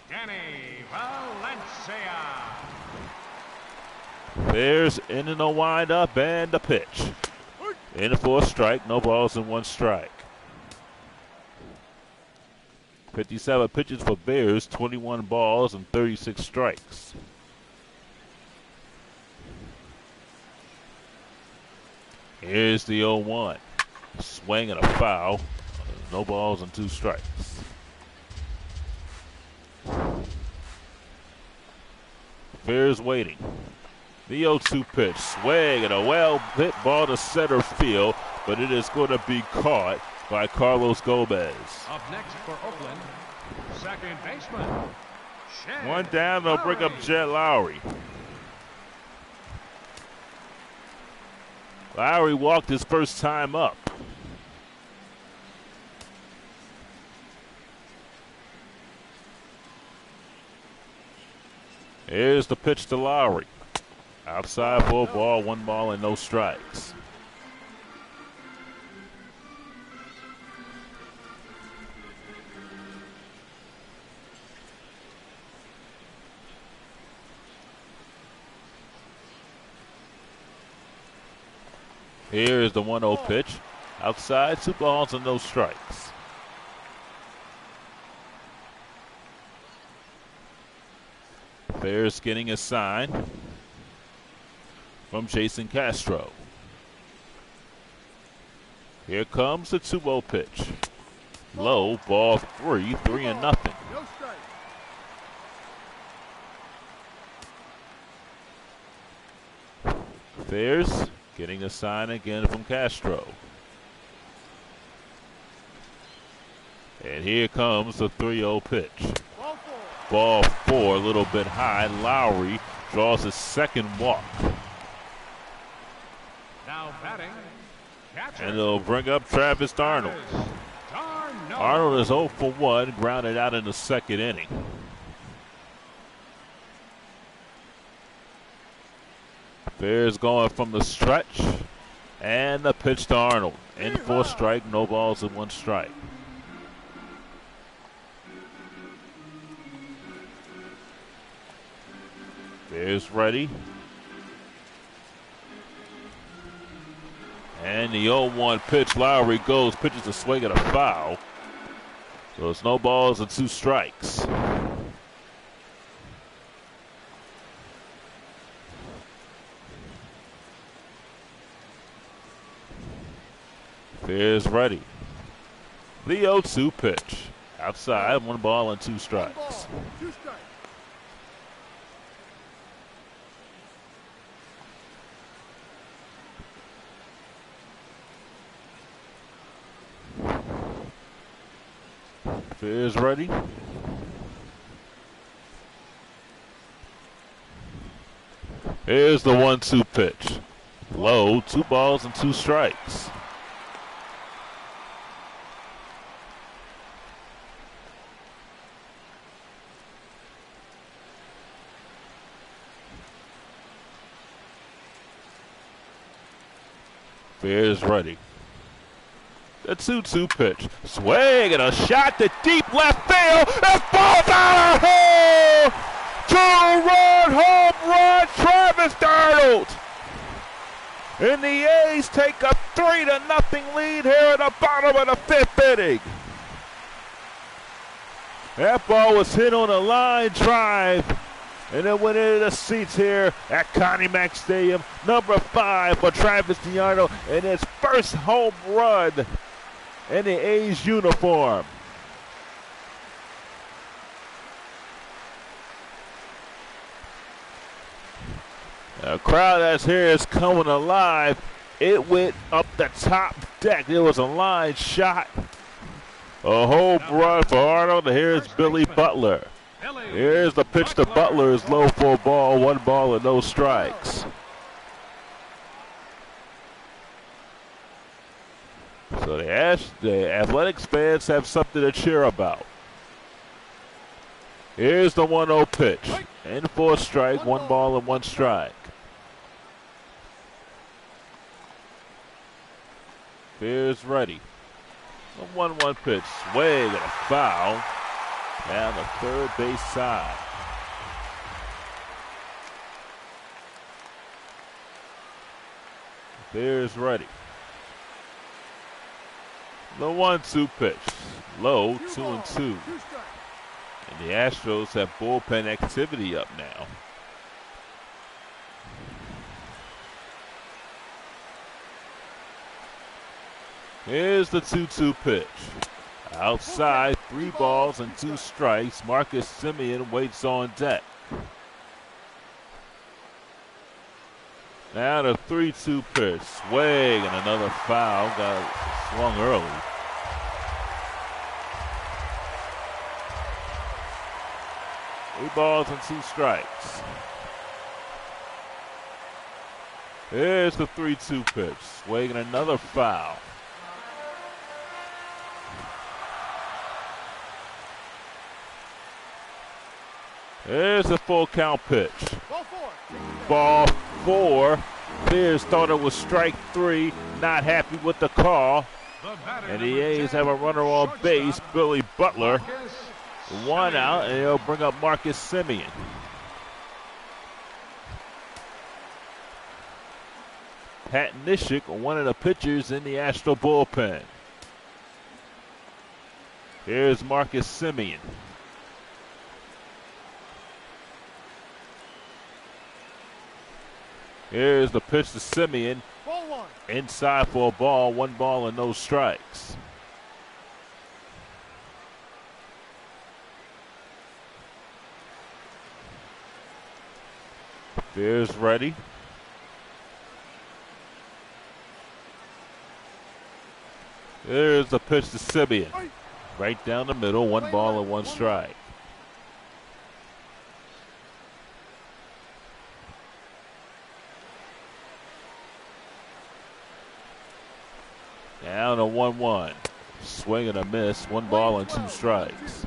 B: Danny Valencia.
A: Bears in the windup and the pitch. In for a strike, no balls and 1 strike. 57 pitches for Bears, 21 balls and 36 strikes. Here's the 0-1. Swing and a foul. No balls and 2 strikes. Bears waiting. The 0-2 pitch. Swing and a well-hit ball to center field, but it is going to be caught by Carlos Gomez.
B: Up next for Oakland, second baseman, Shed
A: 1 down, they'll bring up Jet Lowry. Lowry walked his first time up. Here's the pitch to Lowry. Outside for a ball, 1 ball and no strikes. Here is the 1-0 pitch. Outside, 2 balls and no strikes. Bears getting a sign from Jason Castro. Here comes the 2-0 pitch. Low, ball 3, 3-0.
C: No strike.
A: Bears getting a sign again from Castro. And here comes the 3-0 pitch. Ball 4, a little bit high. Lowry draws his second walk.
B: Now batting, catcher.
A: And it'll bring up Travis Arnold. Arnold is 0 for 1, grounded out in the second inning. Bears going from the stretch. And the pitch to Arnold. In for a strike, no balls and 1 strike. Bears ready. And the 0-1 pitch. Lowry goes, pitches a swing and a foul. So it's no balls and 2 strikes. Bears ready. The 0-2 pitch. Outside, 1 ball and 2 strikes.
C: 2 strikes.
A: Bears ready. Here's the 1-2 pitch. Low, 2 balls and 2 strikes. Bears ready. The 2-2 pitch. Swing and a shot to deep left field. It falls out of here. 2-run home run, Travis Arnold. And the A's take a 3-0 lead here at the bottom of the 5th inning. That ball was hit on a line drive. And it went into the seats here at Connie Mack Stadium. Number 5 for Travis Arnold in his first home run in the A's uniform. The crowd that's here is coming alive. It went up the top deck. There was a line shot. A home run for Arnold. Here's Billy Butler. Here's the pitch to Butler. Is low for a ball. 1 ball and no strikes. So the Athletics fans have something to cheer about. Here's the 1-0 pitch. In for a strike. 1 ball and 1 strike. Bears ready. The 1-1 pitch. Swing and a foul. Down the third base side. Bears ready. The 1-2 pitch. Low, 2-2. And the Astros have bullpen activity up now. Here's the 2-2 pitch. Outside, 3 balls and 2 strikes. Marcus Semien waits on deck. Now the 3-2 pitch. Swing and another foul. Got swung early. Three balls and 2 strikes. Here's the 3-2 pitch. Swing and another foul. There's the full count pitch.
C: Ball 4.
A: Ball 4. Bears thought it was strike 3. Not happy with the call. And the A's have a runner on base, Billy Butler. 1 out, and they'll bring up Marcus Semien. Pat Nishik, one of the pitchers in the Astro bullpen. Here's Marcus Semien. Here's the pitch to Semien.
C: Ball 1.
A: Inside for a ball, 1 ball and no strikes. Bears ready. There's the pitch to Semien. Right down the middle, 1 ball and 1 strike. Down to 1-1. Swing and a miss, 1 ball and 2 strikes.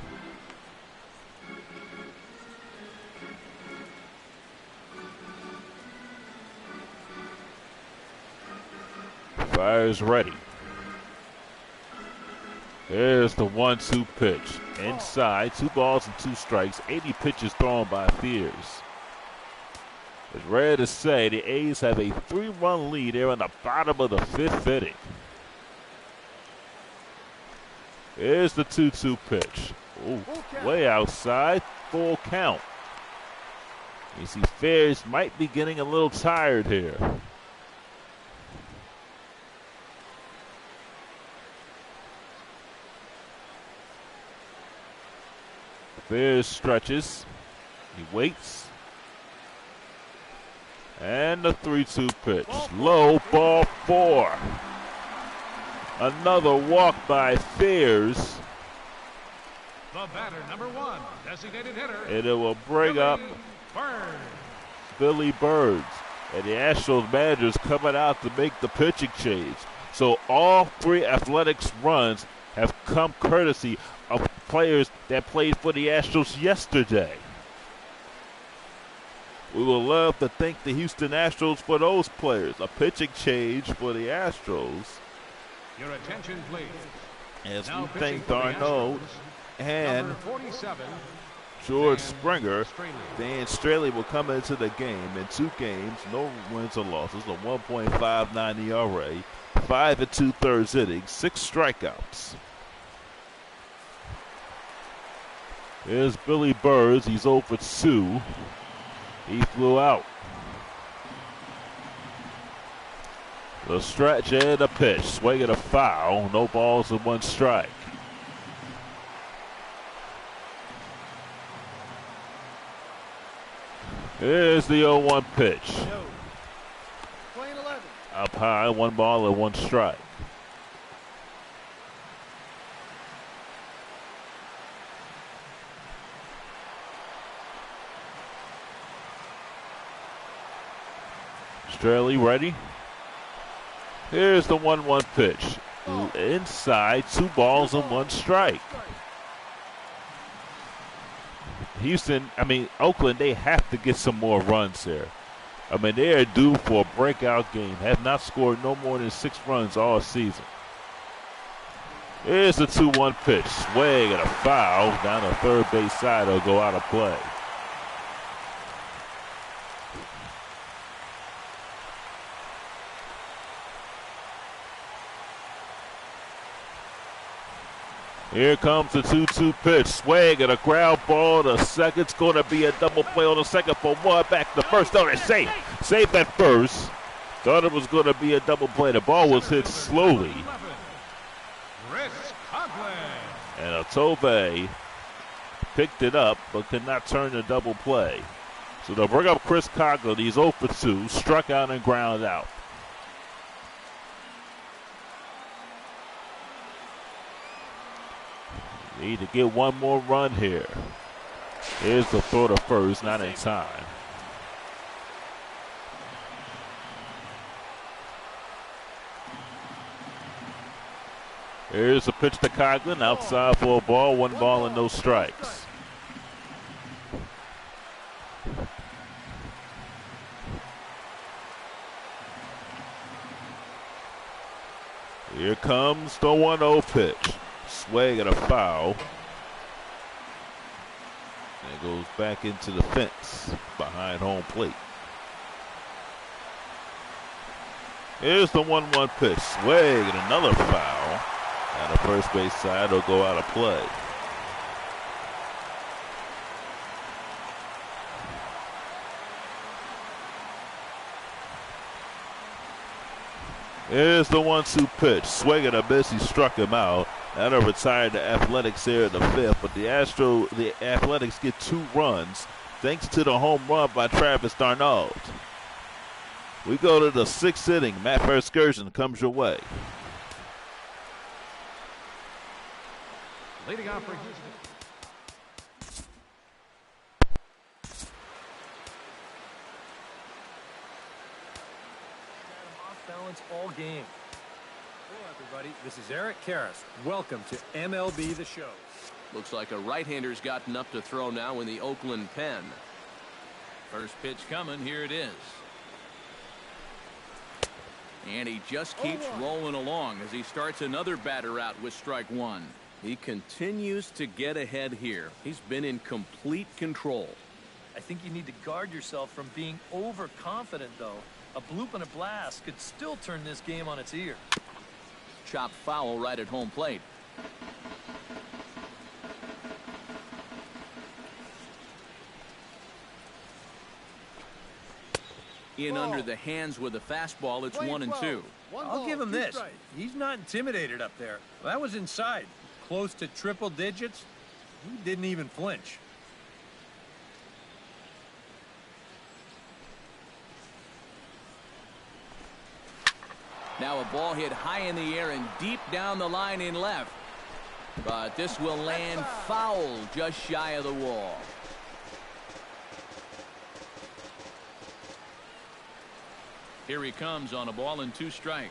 A: Fires ready. Here's the 1-2 pitch. Inside, 2 balls and 2 strikes. 80 pitches thrown by Fears. It's rare to say the A's have a 3-run lead there on the bottom of the 5th inning. Here's the 2-2 pitch. Ooh, way outside, full count. You see Fears might be getting a little tired here. Fears stretches. He waits. And the 3-2 pitch. Low, ball 4. Another walk by Fears.
B: The batter, number 1, designated hitter.
A: And it will bring up Billy Birds. And the Astros managers coming out to make the pitching change. So all 3 Athletics runs have come courtesy of players that played for the Astros yesterday. We will love to thank the Houston Astros for those players. A pitching change for the Astros.
B: Your attention, please.
A: As
B: Now
A: we thank
B: pitching for the
A: Darno
B: Astros,
A: and
B: number 47,
A: George
B: Dan
A: Springer.
B: Straley.
A: Dan Straley will come into the game in 2 games, no wins or losses, a 1.59 ERA, 5 2/3 innings, 6 strikeouts. Here's Billy Birds. He's 0 for 2. He flew out. The stretch and the pitch. Swing and a foul. No balls and 1 strike. Here's the 0-1 pitch.
C: Playing 11.
A: Up high, 1 ball and 1 strike. Straley ready. Here's the 1-1 pitch. Inside, 2 balls and 1 strike. Oakland, they have to get some more runs here. They are due for a breakout game. Have not scored no more than 6 runs all season. Here's the 2-1 pitch. Swing and a foul down the third base side. It'll go out of play. Here comes the 2-2 pitch. Swing and a ground ball to second. It's going to be a double play on the second for 1. Back to first. Oh, it's safe. Safe at first. Thought it was going to be a double play. The ball was hit slowly. And Altuve picked it up but could not turn the double play. So they'll bring up Chris Coughlin. He's 0 for 2. Struck out and ground out. Need to get 1 more run here. Here's the throw to first, not in time. Here's a pitch to Coughlin, outside for a ball, 1 ball and no strikes. Here comes the 1-0 pitch. Swing and a foul. And it goes back into the fence behind home plate. Here's the 1-1 pitch. Swing and another foul. And the first base side will go out of play. Here's the 1-2 pitch. Swing and a miss. He struck him out. That'll retire the Athletics here in the fifth. But the Athletics get 2 runs thanks to the home run by Travis Arnold. We go to the 6th inning. Matt Verskirchen comes your way.
B: Leading off for Houston.
D: Balance all game. Hello, everybody. This is Eric Karras. Welcome to MLB The Show.
E: Looks like a right-hander's gotten up to throw now in the Oakland pen. First pitch coming. Here it is. And he just keeps rolling along as he starts another batter out with strike 1. He continues to get ahead here. He's been in complete control.
D: I think you need to guard yourself from being overconfident, though. A bloop and a blast could still turn this game on its ear.
E: Chopped foul right at home plate. In under the hands with a fastball. It's 1-2.
D: I'll give him this. He's not intimidated up there. Well, that was inside. Close to triple digits. He didn't even flinch.
E: Now a ball hit high in the air and deep down the line in left. But this will land foul just shy of the wall. Here he comes on a ball and 2 strikes.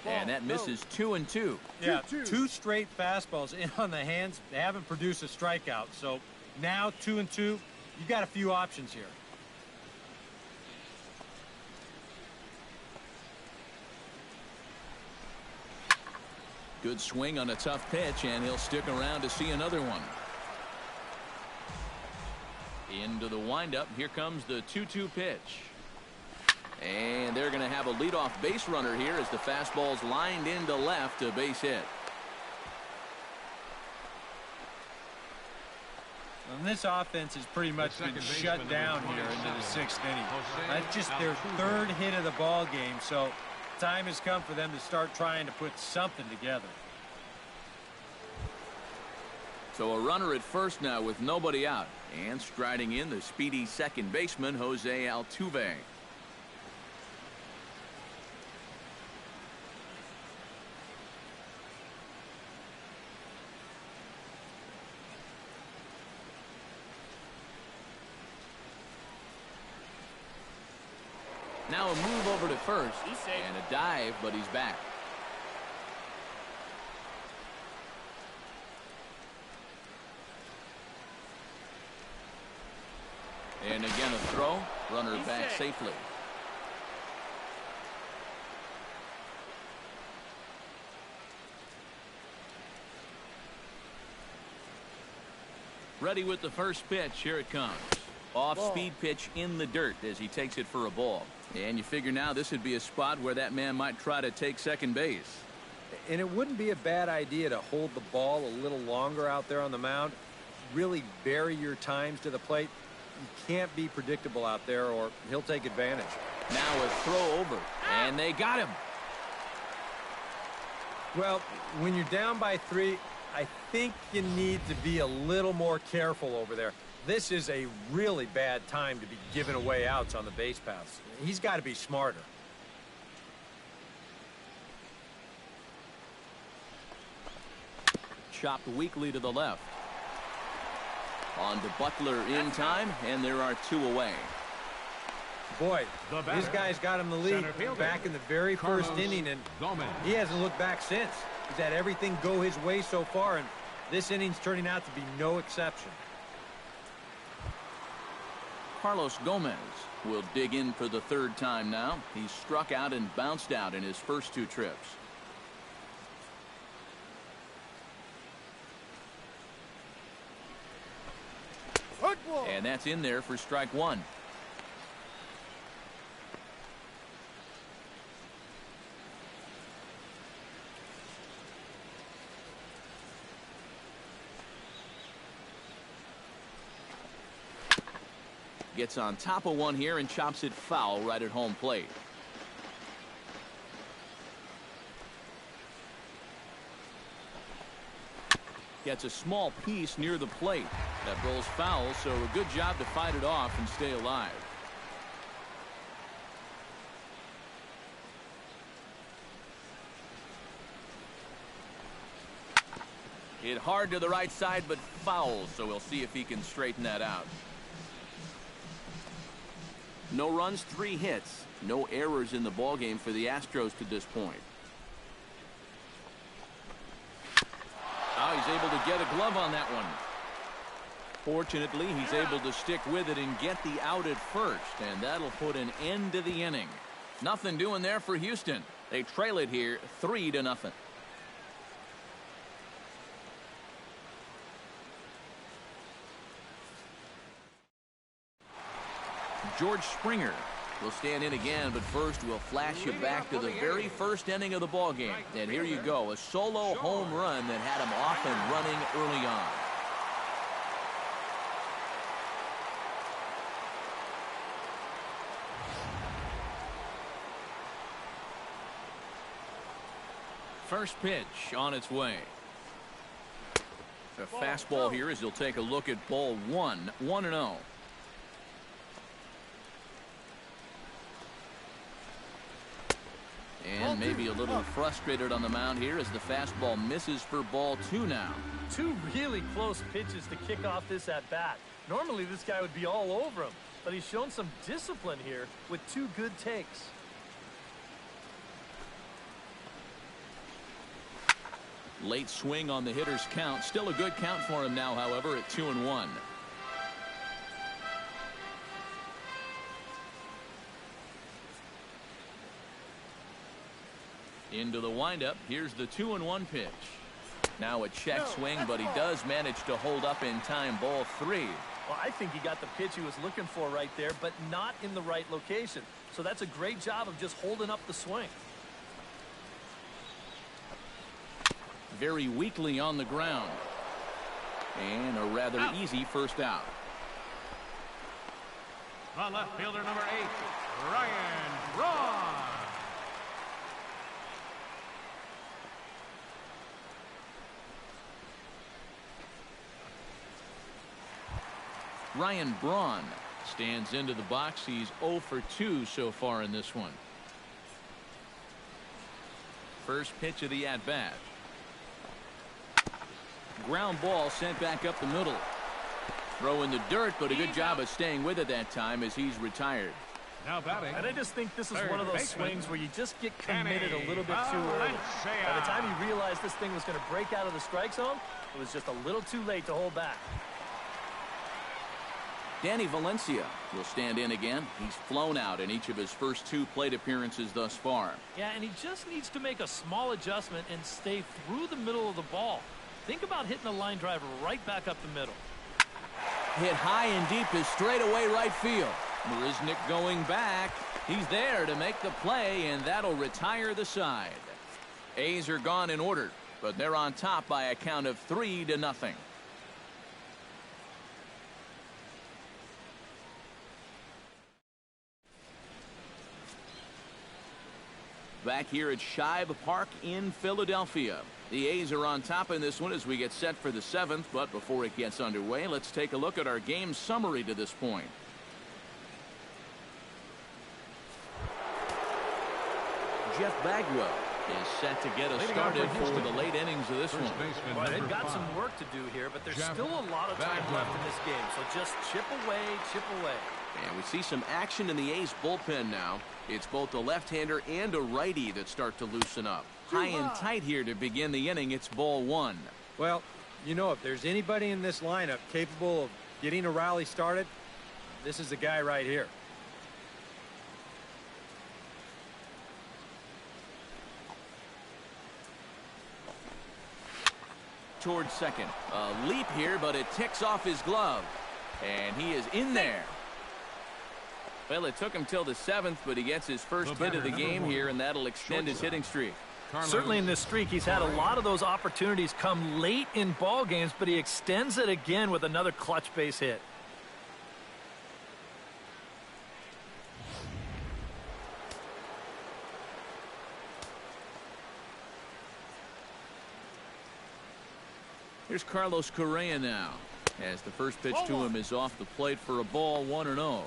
E: And that misses 2-2.
D: Yeah, 2 straight fastballs in on the hands. They haven't produced a strikeout. So now 2-2. You got a few options here.
E: Good swing on a tough pitch, and he'll stick around to see another one. Into the windup. Here comes the 2-2 pitch. And they're going to have a leadoff base runner here as the fastball's lined into left, a base hit.
D: And this offense has pretty much been shut down here into the 6th inning. That's just their 3rd hit of the ball game, so time has come for them to start trying to put something together.
E: So a runner at first now with nobody out. And striding in the speedy second baseman, Jose Altuve. Now a move over to first. And a dive, but he's back. And again a throw. Runner back safely. Ready with the first pitch. Here it comes. Off-speed pitch in the dirt as he takes it for a ball. And you figure now this would be a spot where that man might try to take second base.
D: And it wouldn't be a bad idea to hold the ball a little longer out there on the mound. Really vary your times to the plate. You can't be predictable out there or he'll take advantage.
E: Now a throw over. And they got him.
D: Well, when you're down by 3, I think you need to be a little more careful over there. This is a really bad time to be giving away outs on the base paths. He's got to be smarter.
E: Chopped weakly to the left. On to Butler in time, and there are 2 away.
D: Boy, this guy's got him the lead back in the very first inning, and he hasn't looked back since. He's had everything go his way so far, and this inning's turning out to be no exception.
E: Carlos Gomez will dig in for the third time now. He's struck out and bounced out in his first 2 trips. And that's in there for strike 1. Gets on top of one here and chops it foul right at home plate. Gets a small piece near the plate. That rolls foul, so a good job to fight it off and stay alive. Hit hard to the right side, but foul, so we'll see if he can straighten that out. No runs, 3 hits. No errors in the ballgame for the Astros to this point. Oh, he's able to get a glove on that one. Fortunately, he's able to stick with it and get the out at first, and that'll put an end to the inning. Nothing doing there for Houston. They trail it here 3-0. George Springer will stand in again, but first we'll flash you back to the very first inning of the ball game. And here you go, a solo home run that had him off and running early on. First pitch on its way. A fastball here as he'll take a look at ball 1, 1-0. And maybe a little frustrated on the mound here as the fastball misses for ball 2 now.
F: 2 really close pitches to kick off this at bat. Normally this guy would be all over him, but he's shown some discipline here with 2 good takes.
E: Late swing on the hitter's count. Still a good count for him now, however, at 2-1. Into the windup. Here's the 2-1 pitch. Now a check swing, but he does manage to hold up in time. Ball 3.
F: Well, I think he got the pitch he was looking for right there, but not in the right location. So that's a great job of just holding up the swing.
E: Very weakly on the ground. And a rather easy first out.
B: The left fielder, number 8, Ryan Braun.
E: Ryan Braun stands into the box. He's 0 for 2 so far in this one. First pitch of the at-bat. Ground ball sent back up the middle. Throw in the dirt, but a good job of staying with it that time as he's retired.
B: Now batting.
F: And I just think this is one of those swings where you just get committed a little bit too early. By the time you realized this thing was going to break out of the strike zone, it was just a little too late to hold back.
E: Danny Valencia will stand in again. He's flown out in each of his first 2 plate appearances thus far.
F: Yeah, and he just needs to make a small adjustment and stay through the middle of the ball. Think about hitting a line driver right back up the middle.
E: Hit high and deep to straightaway right field. Marisnick going back. He's there to make the play, and that'll retire the side. A's are gone in order, but they're on top by a count of 3-0. Back here at Shibe Park in Philadelphia. The A's are on top in this one as we get set for the 7th, but before it gets underway, let's take a look at our game summary to this point. Jeff Bagwell is set to get us started for the late innings of this one.
F: Well, they've got some work to do here, but there's still a lot of time left in this game, so just chip away, chip away.
E: And we see some action in the A's bullpen now. It's both a left-hander and a righty that start to loosen up. High and tight here to begin the inning. It's ball 1.
D: Well, you know, if there's anybody in this lineup capable of getting a rally started, This is the guy right here.
E: Towards second. A leap here, but it ticks off his glove. And he is in there. Well, it took him till the 7th, but he gets his first hit of the game here, and that'll extend his hitting streak.
F: Certainly in this streak, he's had a lot of those opportunities come late in ball games, but he extends it again with another clutch base hit.
E: Here's Carlos Correa now, as the first pitch to him is off the plate for a ball, 1-0.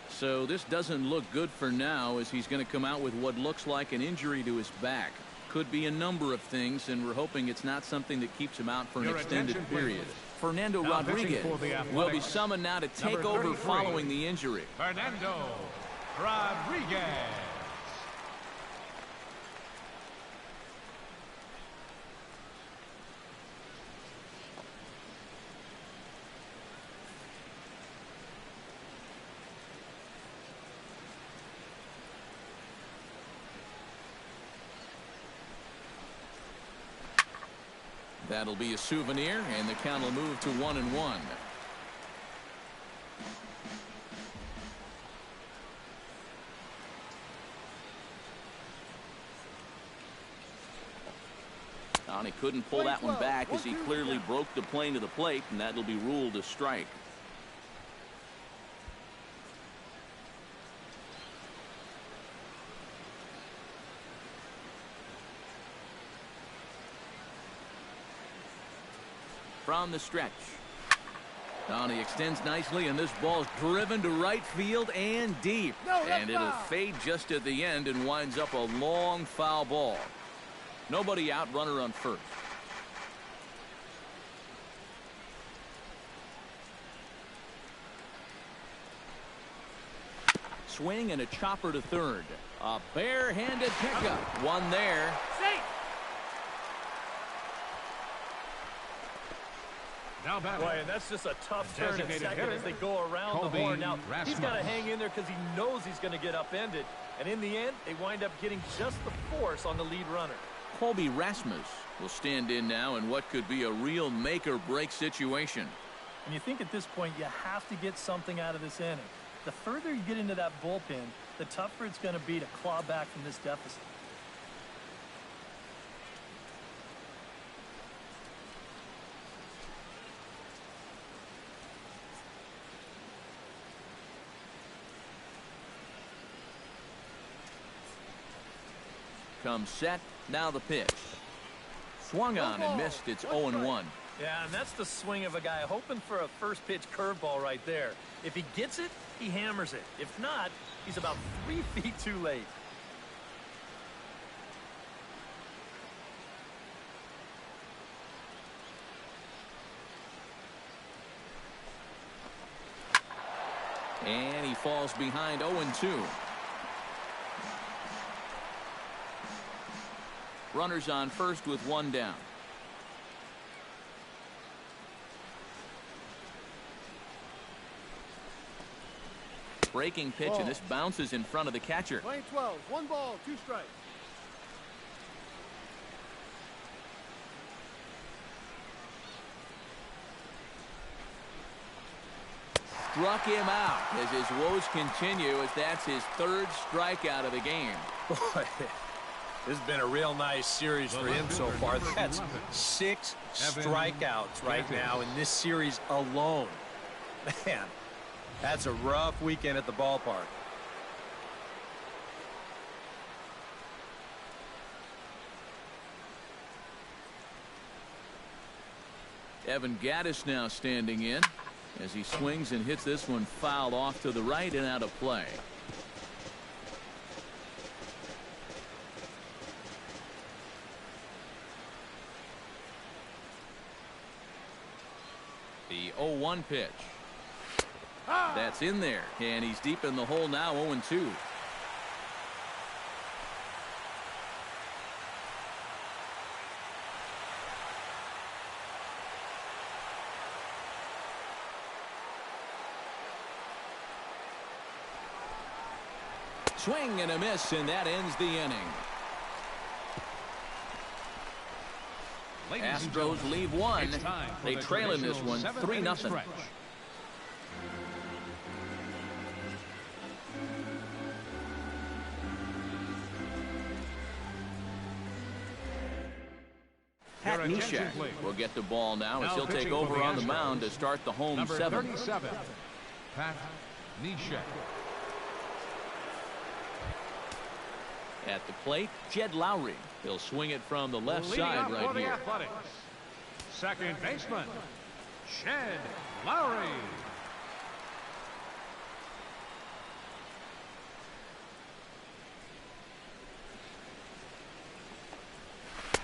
E: So this doesn't look good for now, as he's going to come out with what looks like an injury to his back. Could be a number of things, and we're hoping it's not something that keeps him out for an extended period. Fernando Rodriguez will be summoned now to take over following the injury.
B: Fernando Rodriguez.
E: That'll be a souvenir, and the count will move to 1-1. And he couldn't pull that one back, as he clearly broke the plane to the plate, and that'll be ruled a strike. From the stretch. And he extends nicely, and this ball's driven to right field and deep. And it'll fade just at the end and winds up a long foul ball. Nobody out, runner on first. Swing and a chopper to third. A barehanded pickup. One there.
C: Safe.
B: Now batting.
F: Boy, and that's just a tough turn at
B: Designated
F: second
B: hitter,
F: as they go around
B: Colby
F: the horn. Now, he's got to
B: Rasmus.
F: hang in there because he knows he's going to get upended. And in the end, they wind up getting just the force on the lead runner.
E: Colby Rasmus will stand in now in what could be a real make-or-break situation.
F: And you think at this point you have to get something out of this inning. The further you get into that bullpen, the tougher it's going to be to claw back from this deficit.
E: Comes set, now the pitch. Swung on and missed. It's 0-1.
F: Yeah, and that's the swing of a guy hoping for a first pitch curveball right there. If he gets it, he hammers it. If not, he's about 3 feet too late.
E: And he falls behind 0-2. Runners on first with one down. Breaking pitch, and this bounces in front of the catcher.
C: 20-12, 1 ball, 2 strikes.
E: Struck him out as his woes continue, as that's his 3rd strikeout of the game.
D: Boy, this has been a real nice series for him so far. That's 6 strikeouts right now in this series alone. Man, that's a rough weekend at the ballpark.
E: Evan Gaddis now standing in as he swings and hits this one foul off to the right and out of play. The 0-1 pitch. That's in there, and he's deep in the hole now, 0-2. Swing and a miss, and that ends the inning. Astros leave one. They trail in this one 3-0. Pat Neshek will get the ball now as he'll take over on the mound to start the home seventh.
B: 37, Pat Neshek.
E: At the plate, Jed Lowry. He'll swing it from the left side right here.
B: Athletics. Second baseman, Jed Lowry.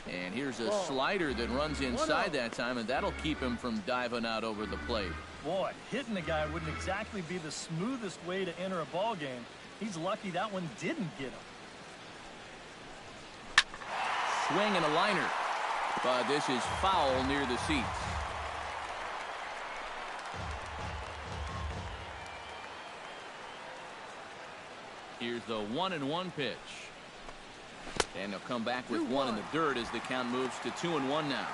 E: And here's a slider that runs inside that time, and that'll keep him from diving out over the plate.
F: Boy, hitting the guy wouldn't exactly be the smoothest way to enter a ball game. He's lucky that one didn't get him.
E: Swing and a liner, but this is foul near the seats. Here's the 1-1 pitch. And they'll come back with one in the dirt as the count moves to 2-1 now.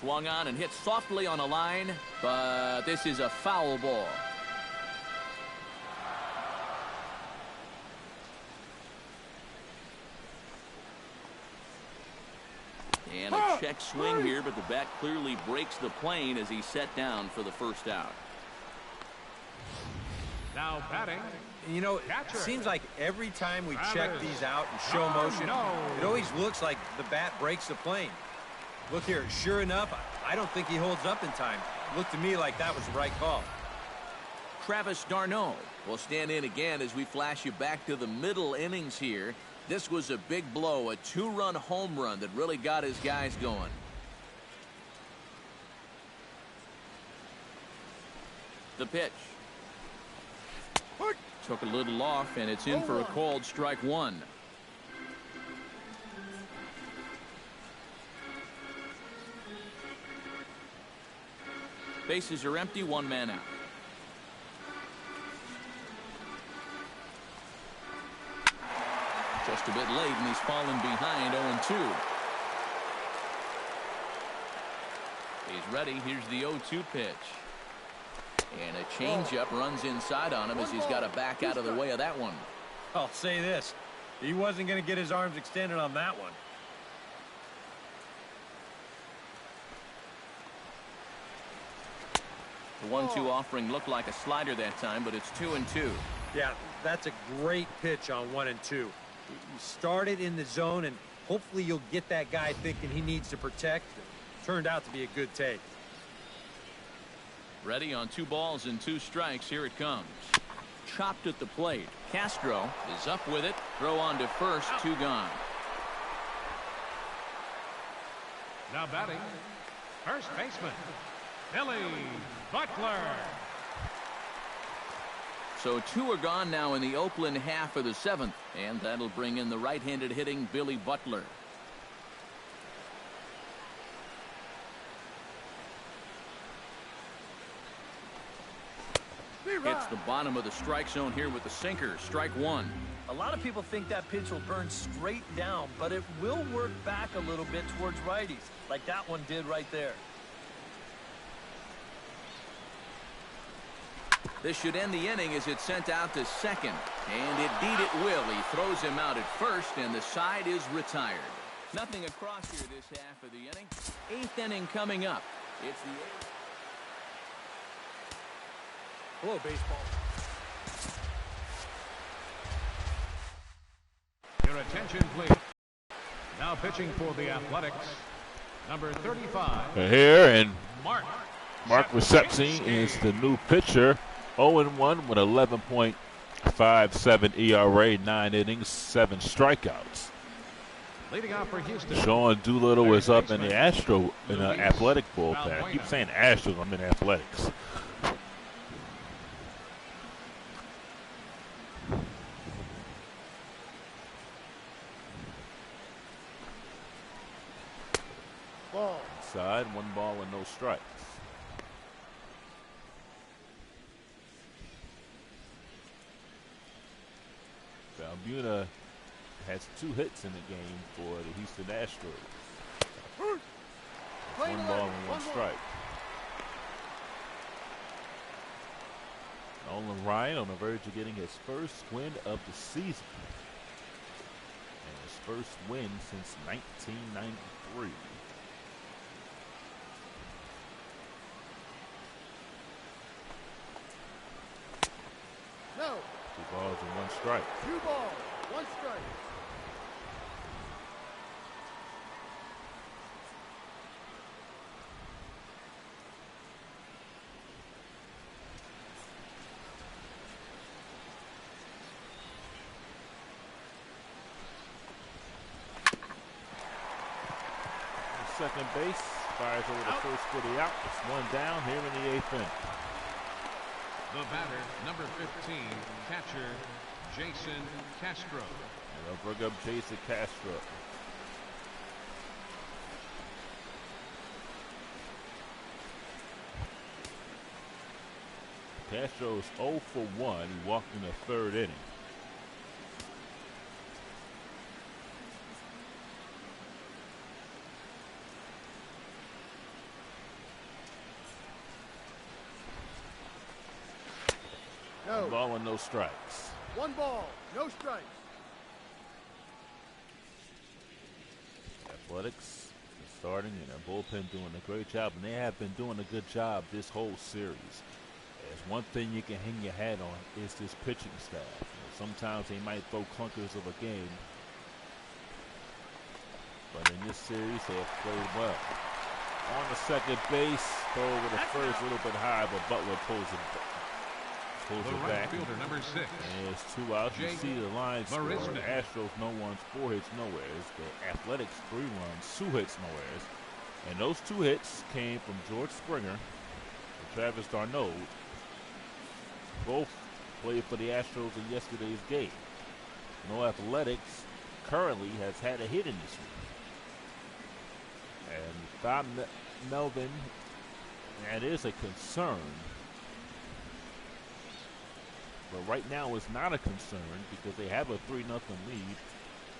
E: Swung on and hit softly on a line, but this is a foul ball. And a check swing here, but the bat clearly breaks the plane as he's set down for the first out.
B: Now batting.
D: You know, it seems like every time we check these out in show motion, it always looks like the bat breaks the plane. Look here, sure enough, I don't think he holds up in time. Looked to me like that was the right call.
E: Travis d'Arnaud will stand in again as we flash you back to the middle innings here. This was a big blow, a 2-run home run that really got his guys going. The pitch. Took a little off, and it's in for a called strike one. Bases are empty, one man out. Just a bit late, and he's fallen behind 0-2. He's ready. Here's the 0-2 pitch. And a changeup runs inside on him as he's got to back out of the way of that one.
D: I'll say this. He wasn't going to get his arms extended on that one.
E: The 1-2 offering looked like a slider that time, but it's 2-2.
D: Yeah, that's a great pitch on 1-2. You started in the zone, and hopefully you'll get that guy thinking he needs to protect. Turned out to be a good take.
E: Ready on 2 balls and 2 strikes. Here it comes. Chopped at the plate. Castro is up with it. Throw on to first. 2 gone.
B: Now batting, first baseman, Billy Butler.
E: So 2 are gone now in the Oakland half of the 7th, and that'll bring in the right-handed hitting Billy Butler. Hits the bottom of the strike zone here with the sinker. Strike one.
F: A lot of people think that pitch will burn straight down, but it will work back a little bit towards righties, like that one did right there.
E: This should end the inning as it's sent out to second. And indeed it will. He throws him out at first, and the side is retired. Nothing across here this half of the inning. 8th inning coming up. It's the 8th.
C: Hello, baseball.
B: Your attention, please. Now pitching for the Athletics, number 35.
A: Here, and
B: Mark
A: Recepsy is the new pitcher. 0-1 with 11.57 ERA, 9 innings, 7 strikeouts.
B: Leading off for Houston.
A: Sean Doolittle is up in the Athletic bullpen. I keep saying Astros, I'm in Athletics.
C: Ball.
A: Side, 1 ball and no strikes. Valbuena has 2 hits in the game for the Houston Astros. 1 ball and 1 strike. Nolan Ryan on the verge of getting his first win of the season. And his first win since 1993.
C: No.
A: 2 balls and 1 strike.
C: 2 balls, 1 strike.
A: Second base, fires over the first for the out. It's 1 down here in the 8th inning.
B: The batter, number 15, catcher Jason Castro.
A: And they'll bring up Jason Castro. Castro is 0 for 1. He walked in the 3rd inning.
C: No.
A: 1 ball and no strikes.
C: 1 ball, no strikes.
A: Athletics is starting and their bullpen doing a great job, and they have been doing a good job this whole series. There's one thing you can hang your hat on is this pitching staff. Sometimes they might throw clunkers of a game, but in this series they have played well. On the second base, throw over the first, a little bit high, but Butler pulls it back.
B: Fielder, number 6.
A: And it's 2 outs. You see the line score. The Astros, no ones, 4 hits, nowheres. The Athletics, 3 runs, 2 hits, nowheres. And those 2 hits came from George Springer and Travis d'Arnaud. Both played for the Astros in yesterday's game. No Athletics currently has had a hit in this one. And Bob Melvin, that is a concern. But right now it's not a concern because they have a 3-0 lead,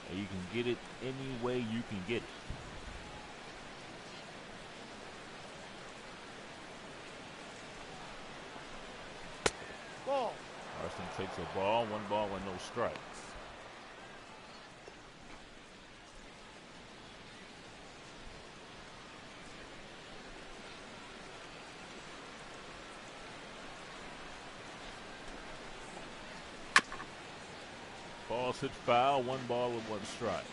A: and you can get it any way you can get it.
C: Ball.
A: Carson takes a ball, 1 ball and no strikes. Ball's hit foul, 1 ball and 1 strike.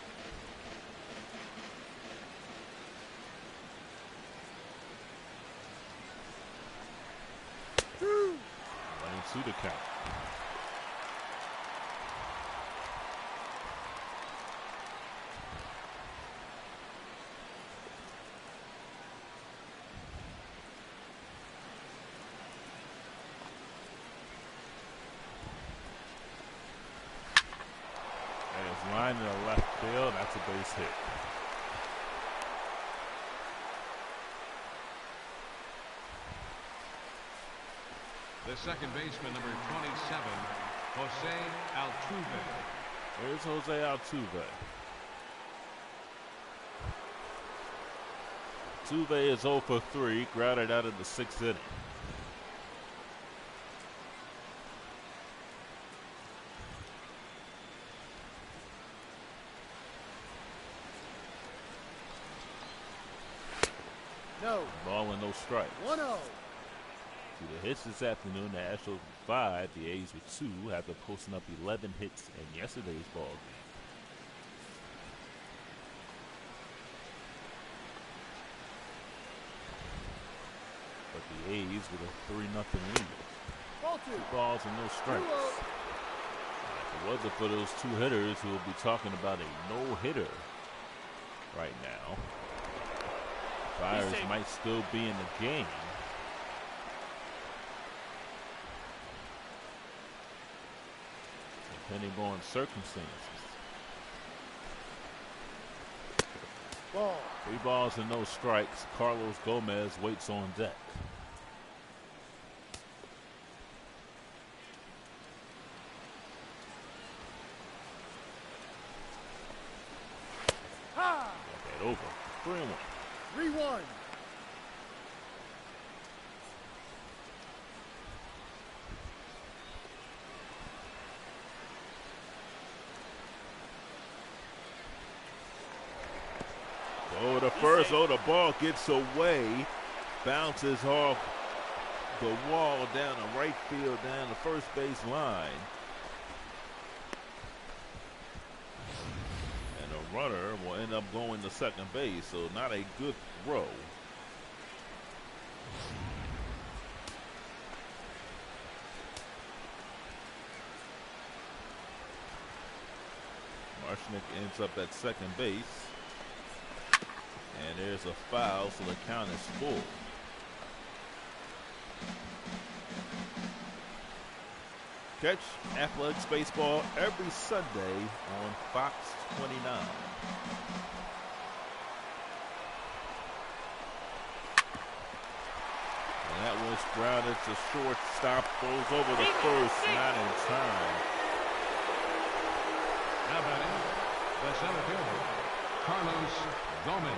A: Running to the count. Line in the left field, that's a base hit.
B: The second baseman, number 27, Jose Altuve.
A: There's Jose Altuve. Altuve is 0 for 3, grounded out in the 6th inning.
C: No.
A: Ball and no strikes.
C: 1-0.
A: Due to hits this afternoon, the Astros with 5, the A's with 2, after posting up 11 hits in yesterday's ball game. But the A's with a 3-0 lead.
C: Ball 2.
A: 2 balls and no strikes. If it wasn't for those 2 hitters, we'll be talking about a no-hitter right now. Fires might still be in the game. Depending on circumstances.
C: Ball.
A: 3 balls and no strikes. Carlos Gomez waits on deck.
C: Ha!
A: Got that over. 3-1.
C: 3-1.
A: Oh, the first. Oh, the ball gets away. Bounces off the wall down the right field, down the first base line. And the runner will end up going to second base, so not a good throw. Marshnick ends up at second base. And there's a foul, so the count is full. Catch Athletics Baseball every Sunday on Fox 29. And that was grounded to shortstop. Goes over the first, not in time.
B: Now batting, the center fielder, Carlos Gomez.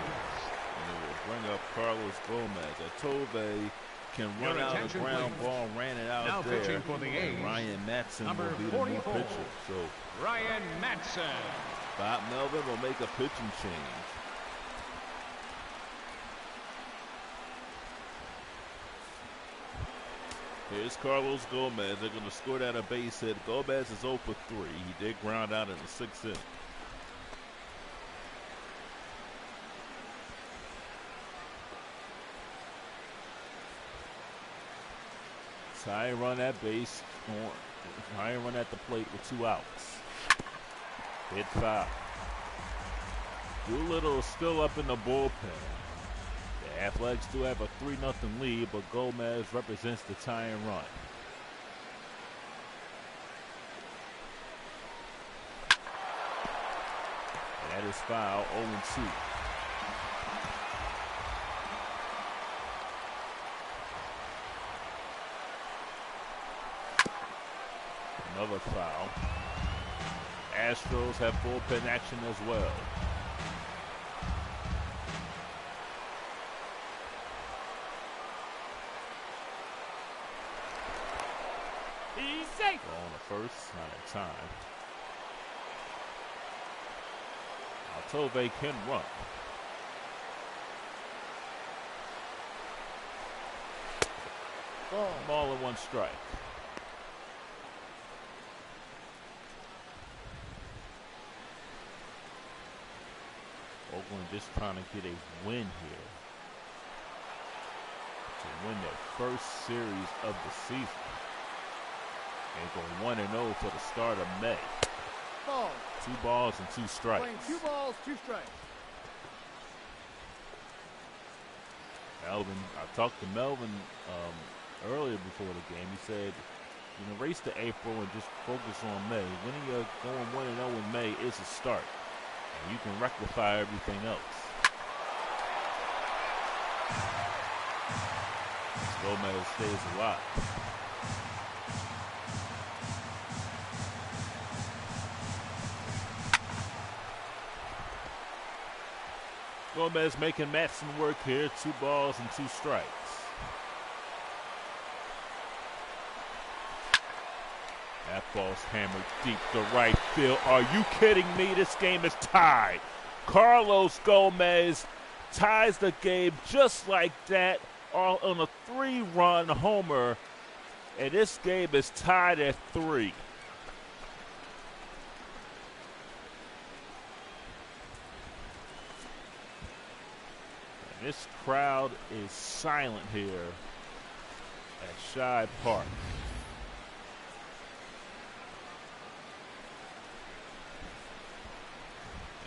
A: And it will bring up Carlos Gomez. Altuve can run out a ground ball, ran it out
B: now
A: there.
B: Pitching for the A's,
A: Ryan Matson
B: number
A: will be the
B: 44,
A: new pitcher. So
B: Ryan Matson.
A: Bob Melvin will make a pitching change. Here's Carlos Gomez. They're going to score that a base hit. Gomez is 0 for 3. He did ground out in the 6th inning. High run at base, high run at the plate with 2 outs. Hit foul. Doolittle still up in the bullpen. The Athletics do have a 3-0 lead, but Gomez represents the tying run. And that is foul, 0-2. Another foul. Astros have bullpen action as well.
C: He's safe.
A: Ball on the first, not in time. Altuve can run. Ball and 1 strike. Oakland just trying to get a win here to win their first series of the season. And go 1-0 for the start of May.
C: Ball.
A: 2 balls and 2 strikes.
C: Playing 2 balls, 2 strikes.
A: Melvin, I talked to Melvin earlier before the game. He said, race to April and just focus on May. Winning going 1-0 in May is a start. You can rectify everything else. Gomez stays alive. Gomez making Matson work here. 2 balls and 2 strikes. That ball's hammered deep to right field. Are you kidding me? This game is tied. Carlos Gomez ties the game just like that. on a 3-run homer, and this game is tied at 3. And this crowd is silent here at Shibe Park.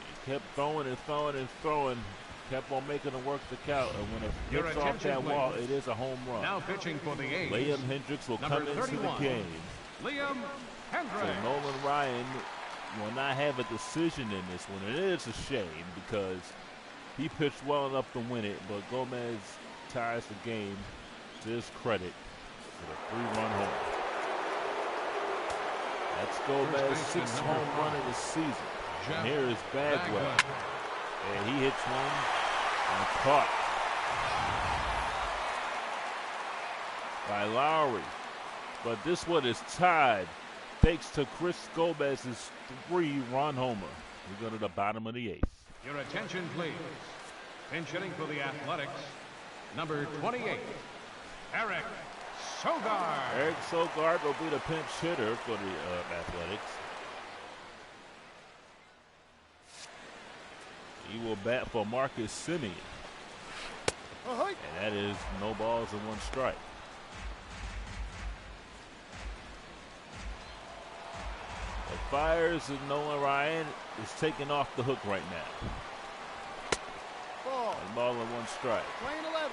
A: He kept throwing and throwing and throwing. Kept on making it work the count, and when it gets off that wall, it is a home run.
B: Now pitching for the A's,
A: Liam Hendricks will come into the game.
B: Liam Hendricks.
A: So Nolan Ryan will not have a decision in this one. It is a shame because he pitched well enough to win it, but Gomez ties the game to his credit with a 3-run home. That's Gomez's 6th home run of the season. And here is Bagwell. And he hits one and caught by Lowry. But this one is tied thanks to Chris Gomez's 3-run homer. We go to the bottom of the 8th.
B: Your attention, please. Pinch hitting for the Athletics, number 28, Eric Sogard.
A: Eric Sogard will be the pinch hitter for the Athletics. He will bat for Marcus Semien. And that is no balls and 1 strike. The Fires and Nolan Ryan is taken off the hook right now.
C: Ball.
A: 1 ball and 1 strike.
C: Playing 11.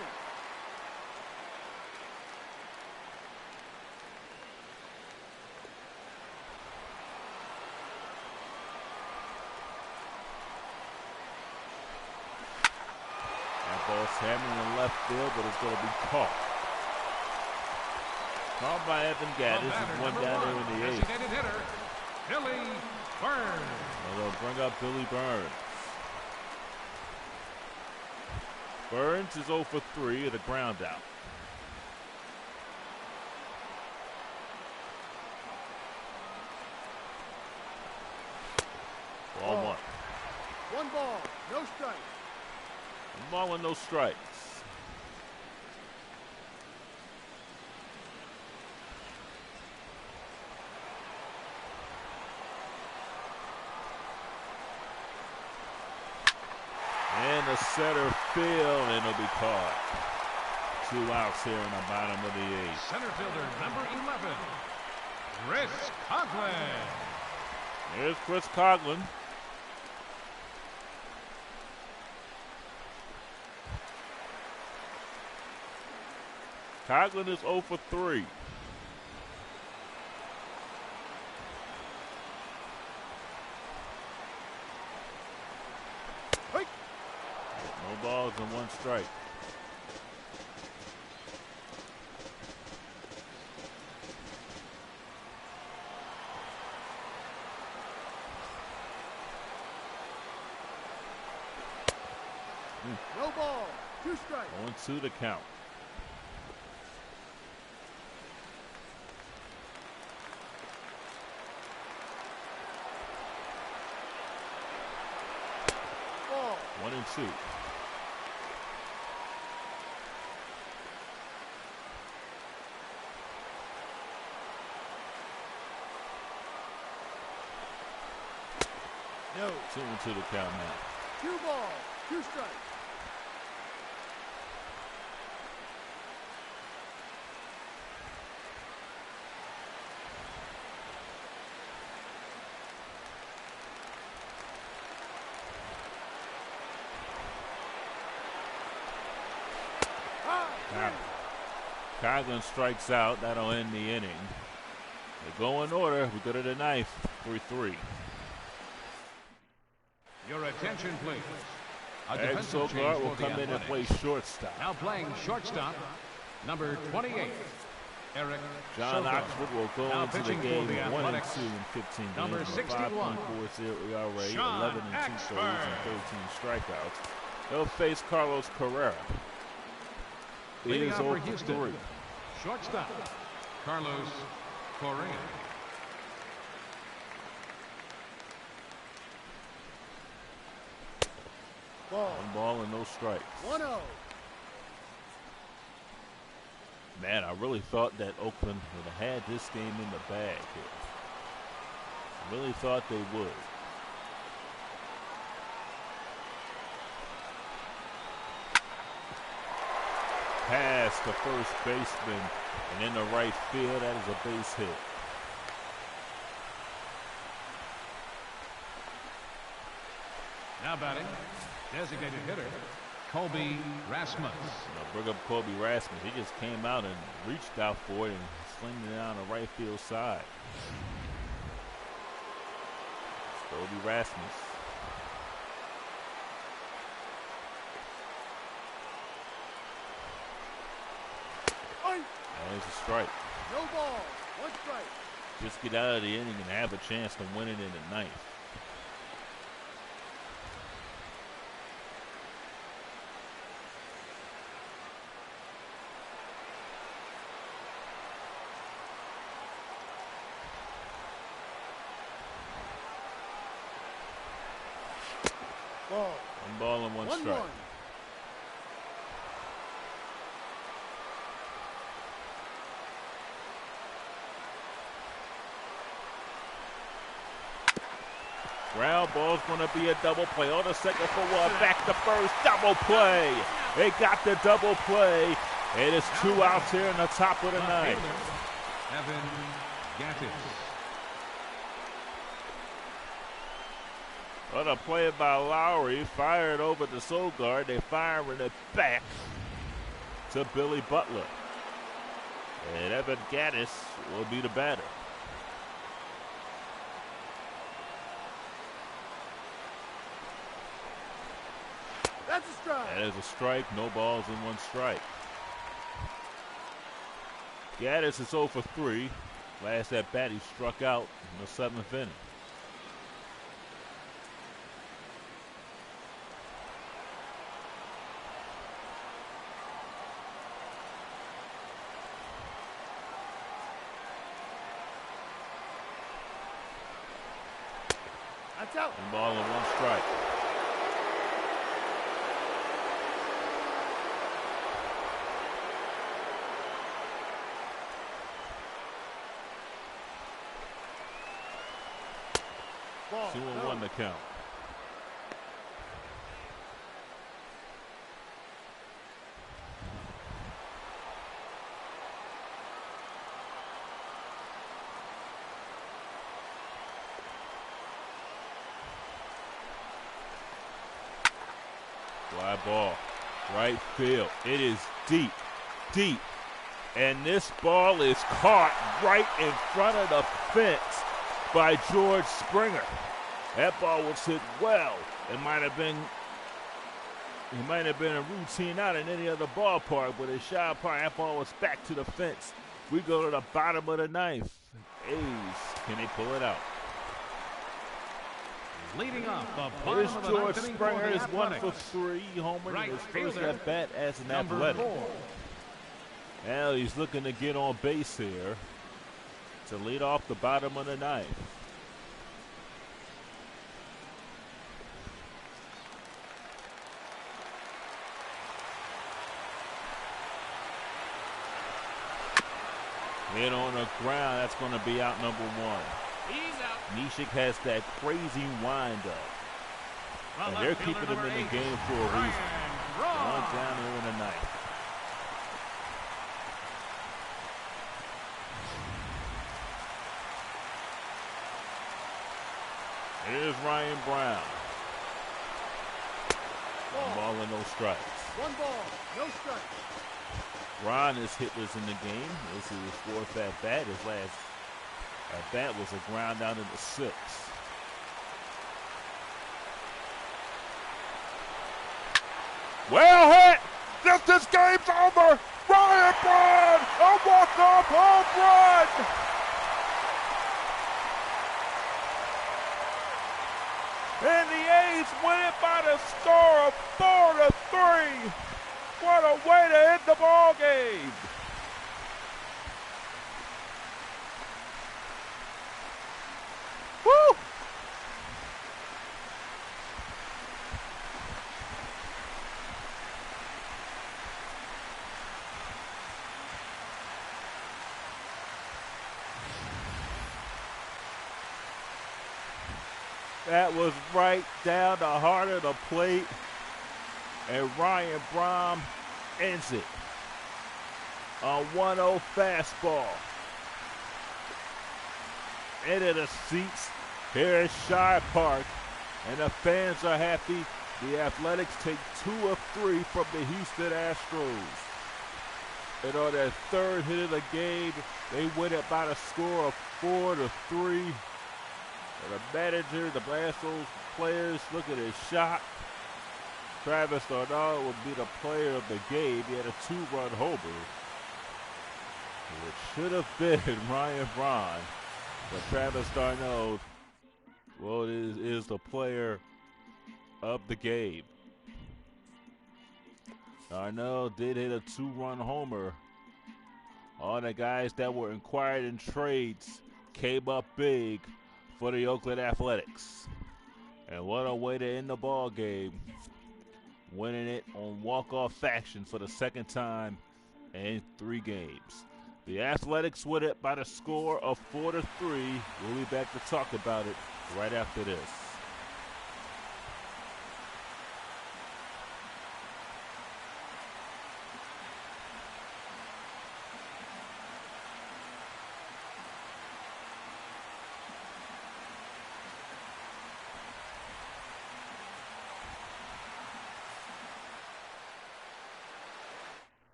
A: Ball's hammering in left field, but it's going to be caught. Caught by Evan Gaddis and 1 down there in the 8th.
B: Designated hitter, Billy Burns.
A: And they'll bring up Billy Burns. Burns is 0 for 3 at a ground out. Ball 1.
C: 1 ball, no strike.
A: 1 ball and no strikes. And the center field, and it'll be caught. 2 outs here in the bottom of the 8th.
B: Center fielder, number 11, Chris Coughlin.
A: Here's Chris Coughlin. Coughlin is 0 for 3. No balls and 1 strike.
C: No ball, 2 strikes.
A: 0-2 to count.
C: Ball.
A: 1-2.
C: No.
A: 2-2 to count now.
C: 2 balls, 2 strikes.
A: Coughlin strikes out. That'll end the inning. They go in order. We go to the 9th. 3-3.
B: Your attention, please. A
A: Eric
B: defensive change
A: Sogard will
B: for the
A: come in and play
B: Athletics.
A: shortstop.
B: Now playing shortstop, number 28, Eric
A: John
B: Sogard.
A: Oxford will go
B: Now
A: into the
B: pitching for
A: game
B: the
A: 1-2
B: Athletics,
A: in 15 games.
B: number
A: with a
B: 61,
A: 5.40 ERA,
B: Sean
A: 11 and 2
B: Axford.
A: thirds and 13 strikeouts. They'll face Carlos Carrera. He
B: Leading
A: is
B: off for
A: 0 for
B: Houston,
A: 3.
B: shortstop, Carlos Correa.
C: Ball.
A: 1 ball and no strikes.
C: 1-0.
A: Man, I really thought that Oakland would have had this game in the bag here. I really thought they would. Pass to first baseman and in the right field. That is a base hit.
B: Now batting, designated hitter, Colby Rasmus.
A: Bring up Colby Rasmus. He just came out and reached out for it and slinged it down the right field side. Colby Rasmus. There's a strike.
C: No ball. 1 strike.
A: Just get out of the inning and have a chance to win it in the ninth.
C: Ball.
A: 1 ball and 1 strike.
C: 1-1.
A: Ground ball's going to be a double play. On the second for one. Back to first. Double play. They got the double play. It is 2 outs here in the top of the ninth.
B: Evan Gattis.
A: What a play by Lowry. Fired over to Sogard. They firing it back to Billy Butler. And Evan Gattis will be the batter.
C: That's a strike.
A: That is a strike. No balls and 1 strike. Gattis is 0 for 3. Last at bat, he struck out in the 7th inning.
C: That's out.
A: 1 ball and 1 strike.
C: Ball.
A: 2-1 the count. Fly ball, right field. It is deep, deep. And this ball is caught right in front of the fence by George Springer. That ball was hit well. It might have been a routine out in any other ballpark, but at Shaw Park, that ball was back to the fence. We go to the bottom of the ninth. A's, can they pull it out?
B: Leading off the
A: Here's
B: bottom of the
A: George
B: ninth inning
A: Springer,
B: for the
A: is 1 for
B: Athletics.
A: 3, homer
B: Right
A: in his first
B: fielder,
A: at bat as an
B: number
A: Athletic.
B: 4.
A: Now he's looking to get on base here to lead off the bottom of the ninth. Hit on the ground, that's going to be out number 1.
B: He's out.
A: Neshek has that crazy windup. And they're keeping him in the game for a reason. 1 down here in the ninth. Here's Ryan Brown. 1 ball and no strikes.
C: 1 ball. No strike.
A: Ron is hitless in the game. This is his 4th at bat. His last at bat was a ground down in the 6th. Well hit! This game's over! Ryan Brown! A walk-off home run! And the A's win it by the score of 4-3. What a way to end the ball game. Woo! That was right down the heart of the plate. And Ryan Braun ends it. A 1-0 fastball. Into the seats here at Shire Park. And the fans are happy. The Athletics take 2 of 3 from the Houston Astros. And on their third hit of the game, they win it by the score of 4-3. And the manager, the Astros players look at his shot. Travis Arnold would be the player of the game. He had a 2-run homer. It should have been Ryan Braun. But Travis Darno, well, is the player of the game. Darno did hit a 2-run homer. All the guys that were inquired in trades came up big for the Oakland Athletics. And what a way to end the ball game. Winning it on walk-off fashion for the second time in 3 games. The Athletics win it by the score of 4-3. We'll be back to talk about it right after this.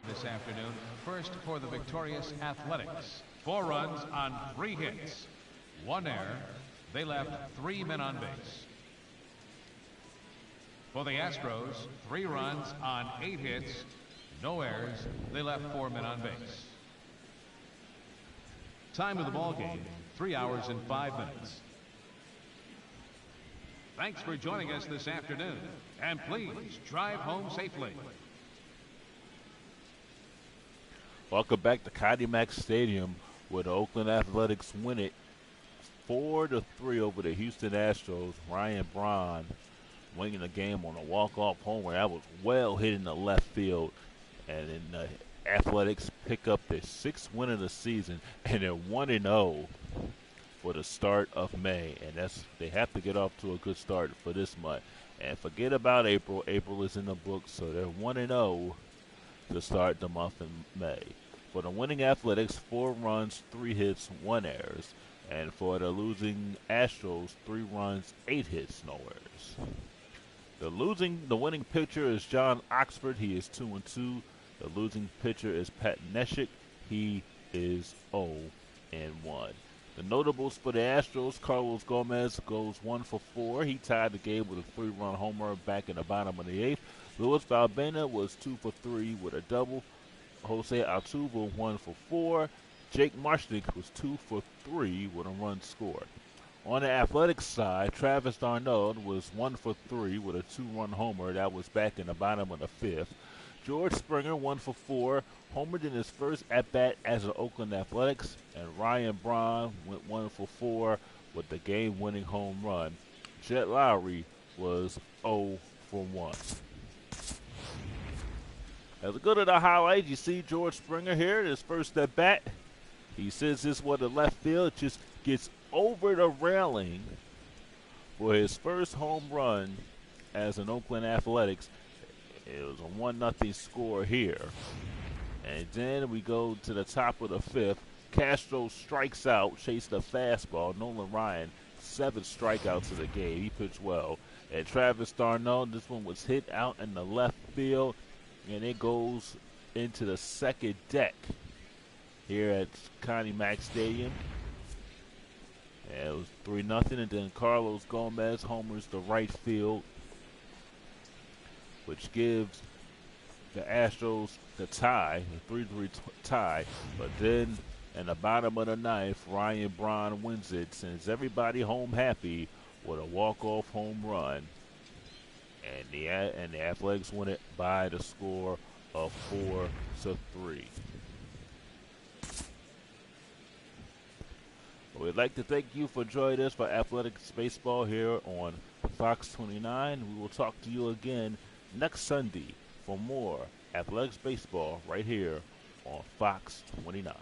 B: This afternoon, first for the victorious Athletics. 4 runs on 3 hits. 1 error. They left 3 men on base. For the Astros, 3 runs on 8 hits. No errors. They left 4 men on base. Time of the ball game, 3 hours and 5 minutes. Thanks for joining us this afternoon. And please drive home safely.
A: Welcome back to Connie Mack Stadium, where the Oakland Athletics win it 4-3 over the Houston Astros. Ryan Braun winning the game on a walk-off homer. That was well hit in the left field. And then the Athletics pick up their 6th win of the season, and they're 1-0 for the start of May. And they have to get off to a good start for this month. And forget about April. April is in the books, so they're 1-0 to start the month in May. For the winning Athletics, 4 runs, 3 hits, 1 errors. And for the losing Astros, 3 runs, 8 hits, no errors. The winning pitcher is John Oxford. He is 2-2. The losing pitcher is Pat Neshek. He is 0-1. The notables for the Astros, Carlos Gomez goes 1 for 4. He tied the game with a 3-run homer back in the bottom of the 8th. Luis Valbena was 2 for 3 with a double. Jose Altuve 1 for 4. Jake Marshnick was 2 for 3 with a run scored. On the Athletics side, Travis Darno was 1 for 3 with a 2-run homer. That was back in the bottom of the 5th. George Springer 1 for 4, homered in his first at-bat as the Oakland Athletics. And Ryan Braun went 1 for 4 with the game-winning home run. Jet Lowry was 0 for 1. As we go to the highlights, you see George Springer here, his first at bat. He sends this one to left field, just gets over the railing for his first home run as an Oakland Athletics. It was a 1-0 score here. And then we go to the top of the 5th. Castro strikes out, chased a fastball. Nolan Ryan, 7 strikeouts in the game. He pitched well. And Travis Darno, this one was hit out in the left field. And it goes into the second deck here at Connie Mack Stadium. And it was 3-0, and then Carlos Gomez homers to right field, which gives the Astros the tie, the 3-3 tie. But then in the bottom of the 9th, Ryan Braun wins it, sends everybody home happy with a walk-off home run. And the Athletics win it by the score of 4-3. We'd like to thank you for joining us for Athletics Baseball here on Fox 29. We will talk to you again next Sunday for more Athletics Baseball right here on Fox 29.